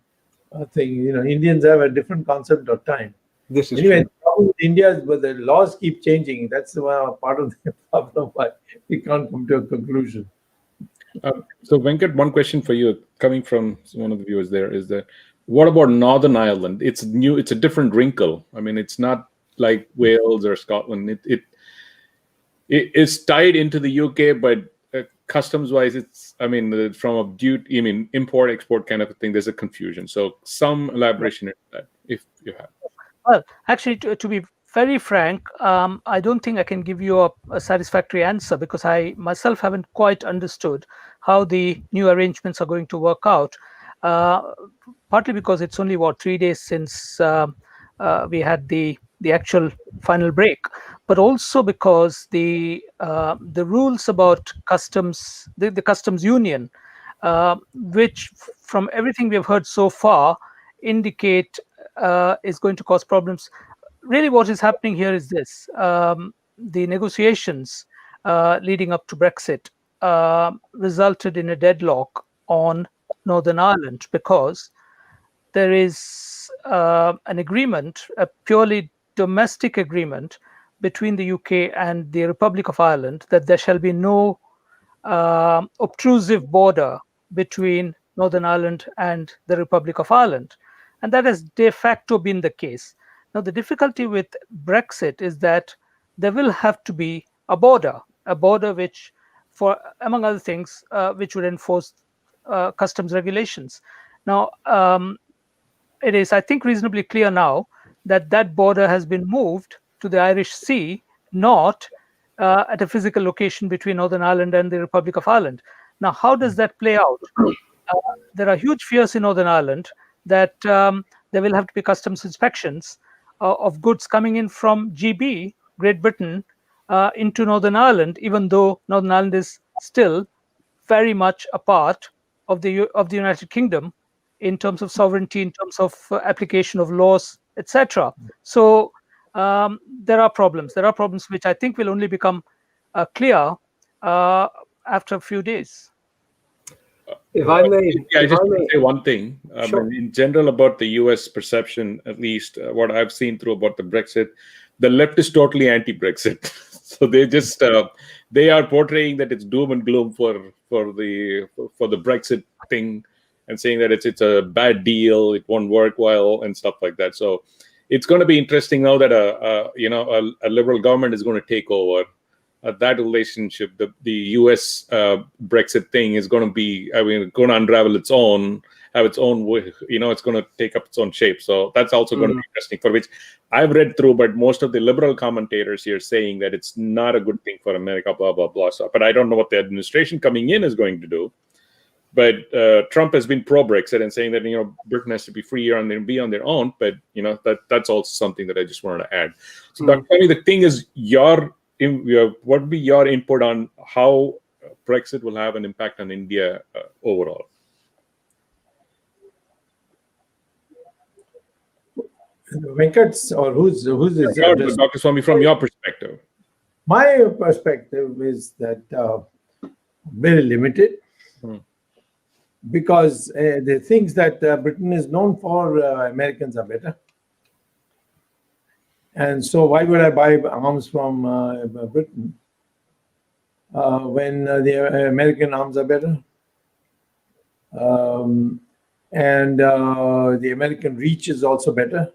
thing. Indians have a different concept of time. This is anyway, true. the problem with India is, but the laws keep changing. That's part of the problem why we can't come to a conclusion. So Venkat, one question for you, coming from one of the viewers there, is that what about Northern Ireland? It's new. It's a different wrinkle. I mean, it's not like Wales or Scotland. It is tied into the UK, but customs-wise, it's, I mean, from a duty, import-export kind of a thing, there's a confusion. So some elaboration into that, if you have. Well, actually, to be very frank, I don't think I can give you a satisfactory answer, because I myself haven't quite understood how the new arrangements are going to work out. Partly because it's only 3 days since we had the actual final break, but also because the rules about customs, the customs union, which from everything we have heard so far indicate is going to cause problems. Really, what is happening here is this: the negotiations leading up to Brexit resulted in a deadlock on Northern Ireland, because there is an agreement, a purely domestic agreement between the UK and the Republic of Ireland, that there shall be no obtrusive border between Northern Ireland and the Republic of Ireland. and that has de facto been the case. Now, the difficulty with Brexit is that there will have to be a border which, for among other things, which would enforce customs regulations. Now, it is, I think, reasonably clear now that that border has been moved to the Irish Sea, not at a physical location between Northern Ireland and the Republic of Ireland. Now, how does that play out? There are huge fears in Northern Ireland that there will have to be customs inspections of goods coming in from GB, Great Britain, into Northern Ireland, even though Northern Ireland is still very much a part of the United Kingdom in terms of sovereignty, in terms of application of laws, etc. So there are problems. There are problems which I think will only become clear after a few days. If I may, I just want to say one thing. Sure. In general, about the US perception, at least what I've seen through about the Brexit, the left is totally anti-Brexit. So they just they are portraying that it's doom and gloom for the Brexit thing, and saying that it's a bad deal, it won't work well, and stuff like that. So it's going to be interesting now that a liberal government is going to take over. That relationship, the US Brexit thing is going to be, going to unravel its own, have its own way, it's going to take up its own shape. So that's also going to be interesting, for which I've read through, but most of the liberal commentators here saying that it's not a good thing for America, blah, blah, blah. So, but I don't know what the administration coming in is going to do. But Trump has been pro-Brexit and saying that, Britain has to be free and be on their own. But, that's also something that I just wanted to add. So Dr. Swamy, the thing is, what would be your input on how Brexit will have an impact on India overall? Venkat, or who's this? Dr. Swamy, from your perspective. My perspective is that very limited, because the things that Britain is known for, Americans are better. And so why would I buy arms from Britain when the American arms are better? And the American reach is also better.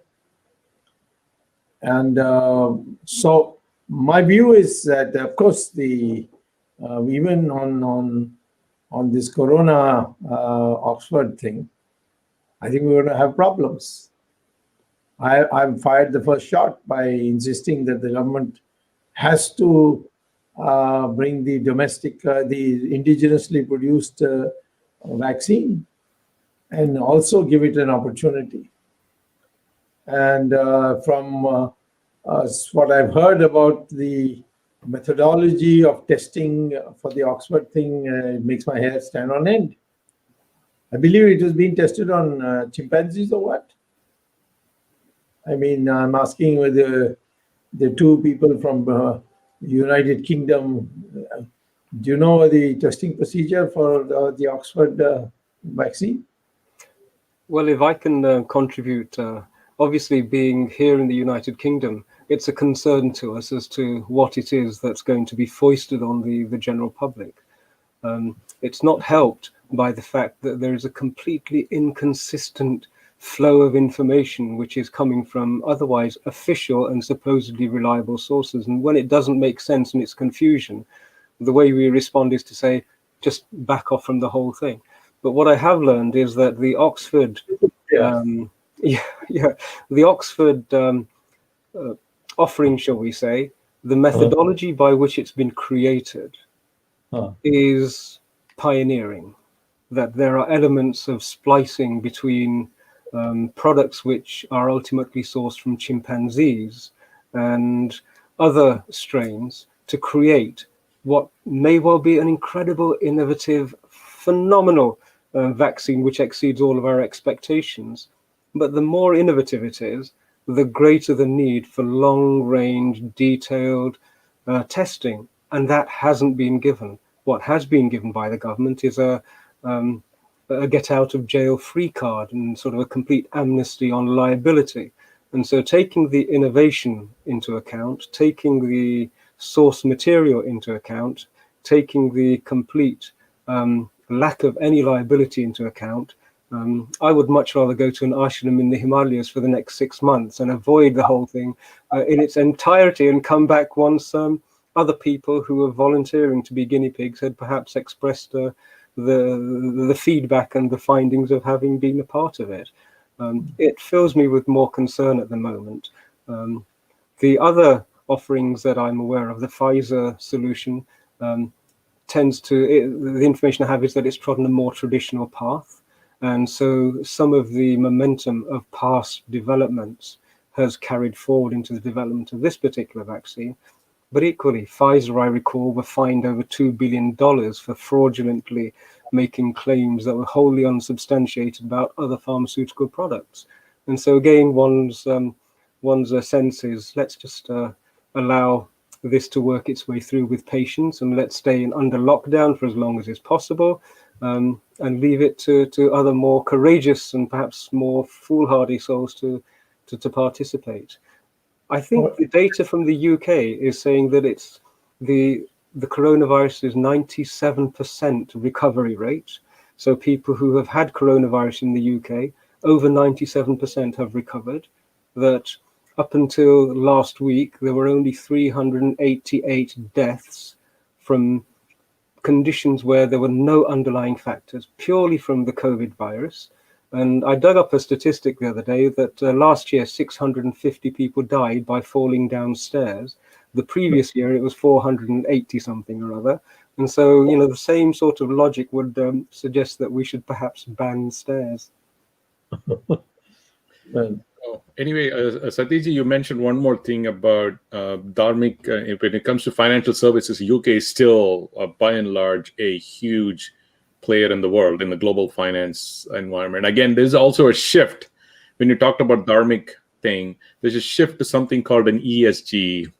And so my view is that, of course, even on this Corona Oxford thing, I think we're going to have problems. I've fired the first shot by insisting that the government has to bring the domestic, the indigenously produced vaccine, and also give it an opportunity. And from what I've heard about the methodology of testing for the Oxford thing, it makes my hair stand on end. I believe it has been tested on chimpanzees or what? I mean, I'm asking whether the two people from United Kingdom, do you know the testing procedure for the Oxford vaccine? Well, if I can contribute, obviously being here in the United Kingdom, it's a concern to us as to what it is that's going to be foisted on the general public. It's not helped by the fact that there is a completely inconsistent flow of information which is coming from otherwise official and supposedly reliable sources. And when it doesn't make sense and it's confusion, the way we respond is to say, just back off from the whole thing. But what I have learned is that the Oxford, the Oxford offering, shall we say, the methodology by which it's been created is pioneering. That there are elements of splicing between products which are ultimately sourced from chimpanzees and other strains to create what may well be an incredible, innovative, phenomenal vaccine which exceeds all of our expectations. But the more innovative it is, the greater the need for long-range, detailed testing, and that hasn't been given. What has been given by the government is a get-out-of-jail-free card and sort of a complete amnesty on liability. And so taking the innovation into account, taking the source material into account, taking the complete lack of any liability into account, I would much rather go to an ashram in the Himalayas for the next 6 months and avoid the whole thing in its entirety and come back once other people who are volunteering to be guinea pigs had perhaps expressed the feedback and the findings of having been a part of it. It fills me with more concern at the moment. The other offerings that I'm aware of, the Pfizer solution, the information I have is that it's trodden a more traditional path. And so some of the momentum of past developments has carried forward into the development of this particular vaccine. But equally, Pfizer, I recall, were fined over $2 billion for fraudulently making claims that were wholly unsubstantiated about other pharmaceutical products. And so again, one's sense is, let's just allow this to work its way through with patience, and let's stay under lockdown for as long as is possible, and leave it to other more courageous and perhaps more foolhardy souls to participate. I think the data from the UK is saying that it's the coronavirus is 97% recovery rate. So people who have had coronavirus in the UK, over 97% have recovered. That up until last week, there were only 388 deaths from conditions where there were no underlying factors, purely from the COVID virus. And I dug up a statistic the other day that last year, 650 people died by falling downstairs. The previous year, it was 480 something or other. And so, you know, the same sort of logic would suggest that we should perhaps ban stairs. Anyway, Satish, you mentioned one more thing about dharmic. When it comes to financial services, UK is still, by and large, a huge player in the world, in the global finance environment. Again, there's also a shift. When you talked about dharmic thing, there's a shift to something called an ESG.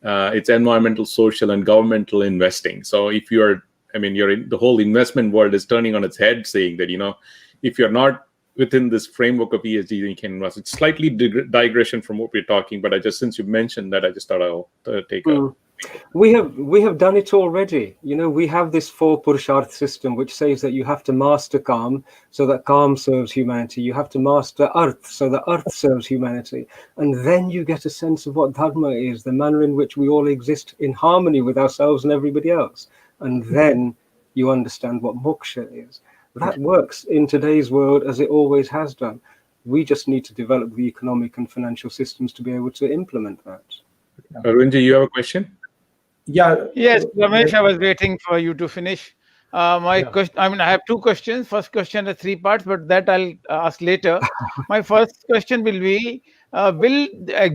It's environmental, social, and governmental investing. So if you're in the whole investment world is turning on its head, saying that, you know, if you're not within this framework of ESG, then you can invest. It's slightly digression from what we're talking, but since you mentioned that, I just thought I'll take a... We have done it already. You know, we have this 4 Purusharth system, which says that you have to master Kam so that Kam serves humanity. You have to master Arth so that Arth serves humanity. And then you get a sense of what Dharma is, the manner in which we all exist in harmony with ourselves and everybody else. And then you understand what moksha is. That works in today's world as it always has done. We just need to develop the economic and financial systems to be able to implement that. Arunji, you have a question? Yeah. Yes, Ramesh, I was waiting for you to finish. Question, I have 2 questions. First question has 3 parts, but that I'll ask later. My first question will be, will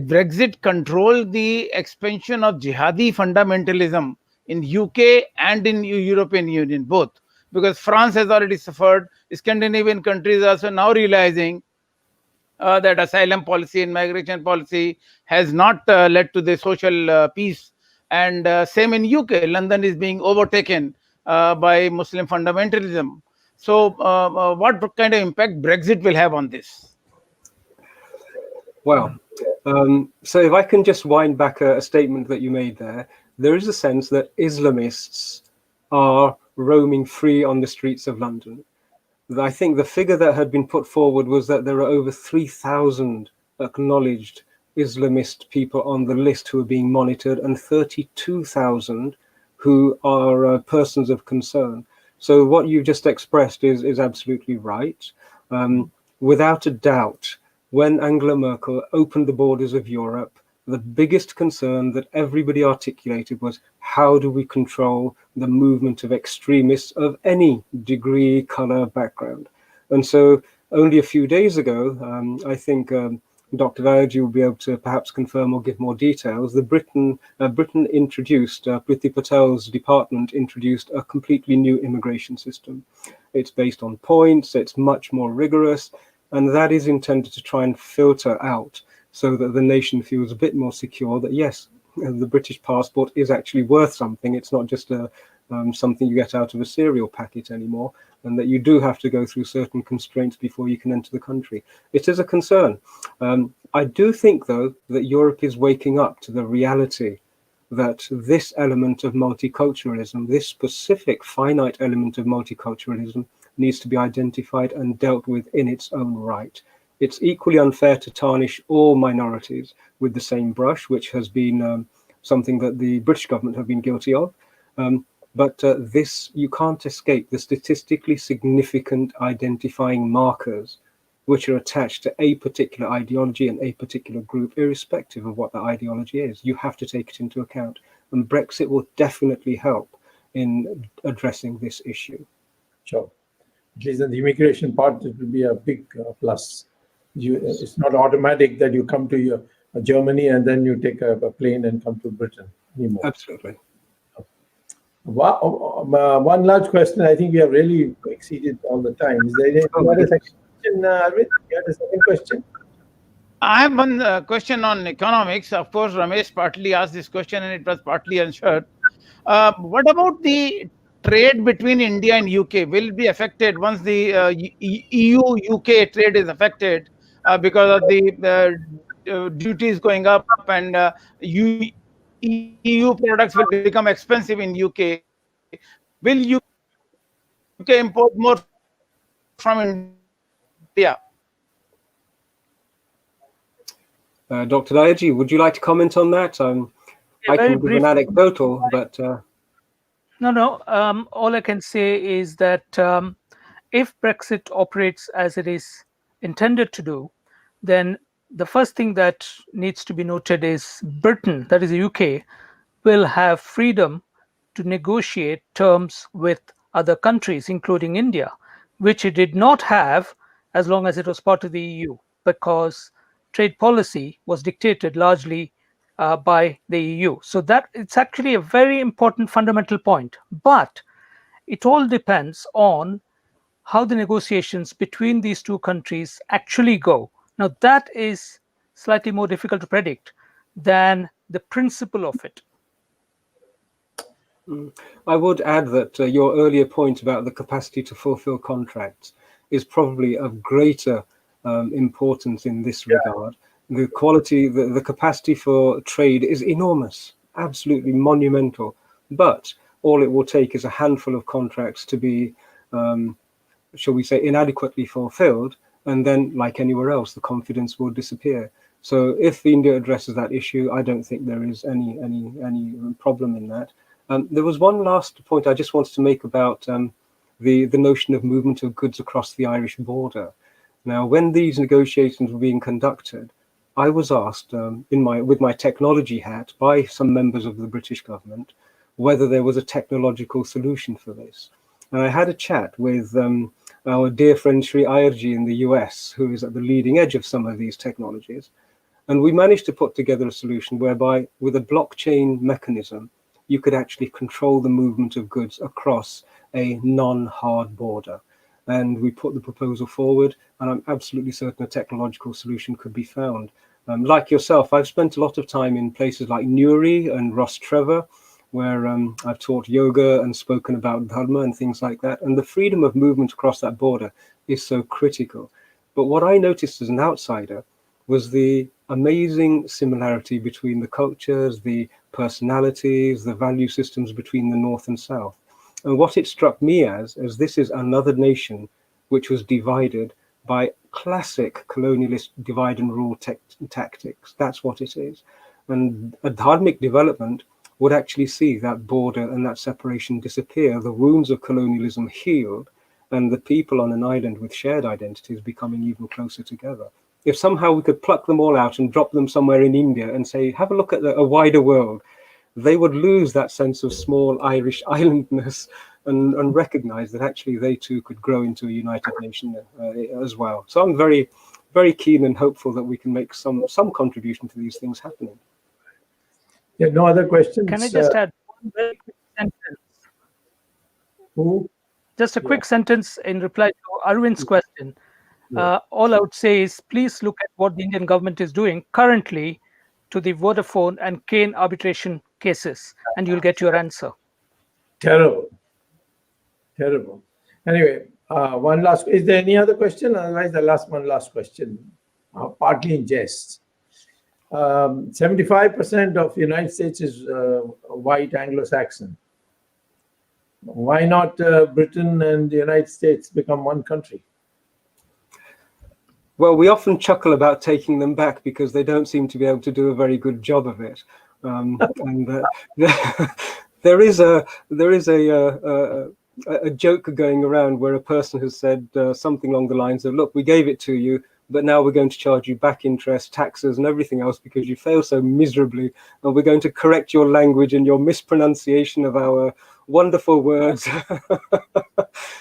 Brexit control the expansion of jihadi fundamentalism in UK and in European Union, both? Because France has already suffered. Scandinavian countries are also now realizing that asylum policy and migration policy has not led to the social peace. And same in UK, London is being overtaken by Muslim fundamentalism. So what kind of impact Brexit will have on this? Well, so if I can just wind back a statement that you made there is a sense that Islamists are roaming free on the streets of London. I think the figure that had been put forward was that there are over 3,000 acknowledged Islamist people on the list who are being monitored, and 32,000 who are persons of concern. So what you've just expressed is absolutely right. Without a doubt, when Angela Merkel opened the borders of Europe, the biggest concern that everybody articulated was, how do we control the movement of extremists of any degree, color, background? And so only a few days ago, I think Dr. Iyer will be able to perhaps confirm or give more details. Britain introduced, Priti Patel's department introduced a completely new immigration system. It's based on points, it's much more rigorous, and that is intended to try and filter out so that the nation feels a bit more secure that, yes, the British passport is actually worth something. It's not just something you get out of a cereal packet anymore, and that you do have to go through certain constraints before you can enter the country. It is a concern. I do think, though, that Europe is waking up to the reality that this element of multiculturalism, this specific finite element of multiculturalism, needs to be identified and dealt with in its own right. It's equally unfair to tarnish all minorities with the same brush, which has been something that the British government have been guilty of. But this, you can't escape the statistically significant identifying markers which are attached to a particular ideology and a particular group, irrespective of what that ideology is. You have to take it into account. And Brexit will definitely help in addressing this issue. Sure. At least in the immigration part, it will be a big plus. It's not automatic that you come to Germany and then you take a plane and come to Britain anymore. Absolutely. One large question. I think we have really exceeded all the time. Is there any other question, Arvind? You had a second question? I have one question on economics. Of course, Ramesh partly asked this question and it was partly answered. What about the trade between India and UK? Will it be affected once the EU-UK trade is affected because of the duties going up and EU products will become expensive in UK? Will UK import more from India? Dr. Iyer, would you like to comment on that? I can give an anecdotal, but... No. All I can say is that if Brexit operates as it is intended to do, then the first thing that needs to be noted is Britain, that is the UK, will have freedom to negotiate terms with other countries, including India, which it did not have as long as it was part of the EU, because trade policy was dictated largely by the EU. So that it's actually a very important fundamental point. But it all depends on how the negotiations between these two countries actually go. Now, that is slightly more difficult to predict than the principle of it. I would add that your earlier point about the capacity to fulfill contracts is probably of greater importance in this regard. The quality, the capacity for trade is enormous, absolutely monumental. But all it will take is a handful of contracts to be, shall we say, inadequately fulfilled. And then, like anywhere else, the confidence will disappear. So if India addresses that issue, I don't think there is any problem in that. There was one last point I just wanted to make about the notion of movement of goods across the Irish border. Now, when these negotiations were being conducted, I was asked with my technology hat by some members of the British government whether there was a technological solution for this. And I had a chat with our dear friend Sri Iyer in the US, who is at the leading edge of some of these technologies. And we managed to put together a solution whereby, with a blockchain mechanism, you could actually control the movement of goods across a non-hard border. And we put the proposal forward, and I'm absolutely certain a technological solution could be found. Like yourself, I've spent a lot of time in places like Newry and Rostrevor, where I've taught yoga and spoken about dharma and things like that. And the freedom of movement across that border is so critical. But what I noticed as an outsider was the amazing similarity between the cultures, the personalities, the value systems between the North and South. And what it struck me as this is another nation which was divided by classic colonialist divide and rule tactics. That's what it is. And a dharmic development would actually see that border and that separation disappear, the wounds of colonialism healed, and the people on an island with shared identities becoming even closer together. If somehow we could pluck them all out and drop them somewhere in India and say, have a look at a wider world, they would lose that sense of small Irish islandness and recognize that actually they too could grow into a united nation as well. So I'm very, very keen and hopeful that we can make some contribution to these things happening. Yeah, no other questions? Can I just add one very quick sentence? Just a quick sentence in reply to Arvind's question. All I would say is please look at what the Indian government is doing currently to the Vodafone and Kane arbitration cases, and you'll get your answer. Terrible. Anyway, one last. Is there any other question? Otherwise, the last question, partly in jest. 75% of the United States is white Anglo-Saxon. Why not Britain and the United States become one country? Well, we often chuckle about taking them back because they don't seem to be able to do a very good job of it. And there is a joke going around where a person has said something along the lines of, "Look, we gave it to you, but now we're going to charge you back interest, taxes, and everything else because you failed so miserably, and we're going to correct your language and your mispronunciation of our wonderful words."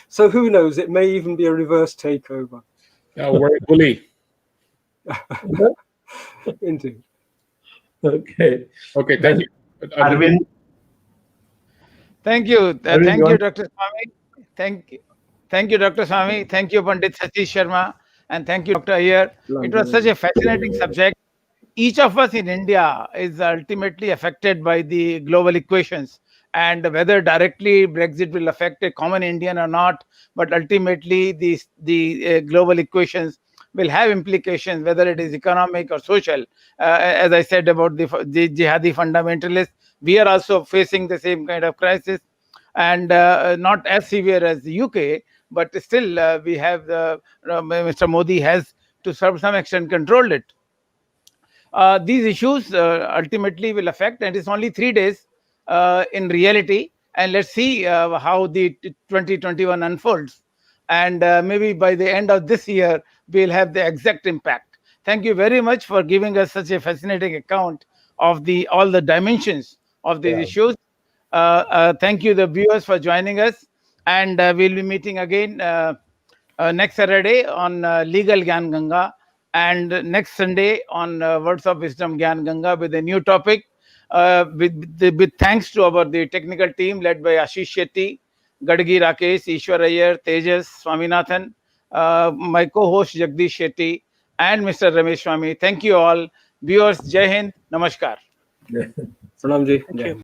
So who knows? It may even be a reverse takeover. Very bully. Indeed. Okay. Okay, thank you. Arvind, Thank you. Arvind, Thank you you, want- Dr. Swamy. Thank you, Dr. Swamy. Thank you, Pandit Satish Sharma. And thank you, Dr. Iyer. It was such a fascinating subject. Each of us in India is ultimately affected by the global equations, and whether directly Brexit will affect a common Indian or not, but ultimately the global equations will have implications, whether it is economic or social. As I said about the jihadi fundamentalists, we are also facing the same kind of crisis, and not as severe as the UK, but still we have Mr. Modi has to some extent controlled it. These issues ultimately will affect, and it's only 3 days in reality. And let's see how the 2021 unfolds. And maybe by the end of this year, we'll have the exact impact. Thank you very much for giving us such a fascinating account of all the dimensions of these issues. Thank you, the viewers, for joining us. And we'll be meeting again next Saturday on Legal Gyan Ganga, and next Sunday on Words of Wisdom Gyan Ganga with a new topic. With thanks to the technical team led by Ashish Shetty, Gadgi Rakesh, Ishwar Iyer, Tejas, Swaminathan, my co-host Jagdish Shetty, and Mr. Ramesh Swamy. Thank you all. Viewers, Jai Hind, Namaskar. Pranam ji. Thank you.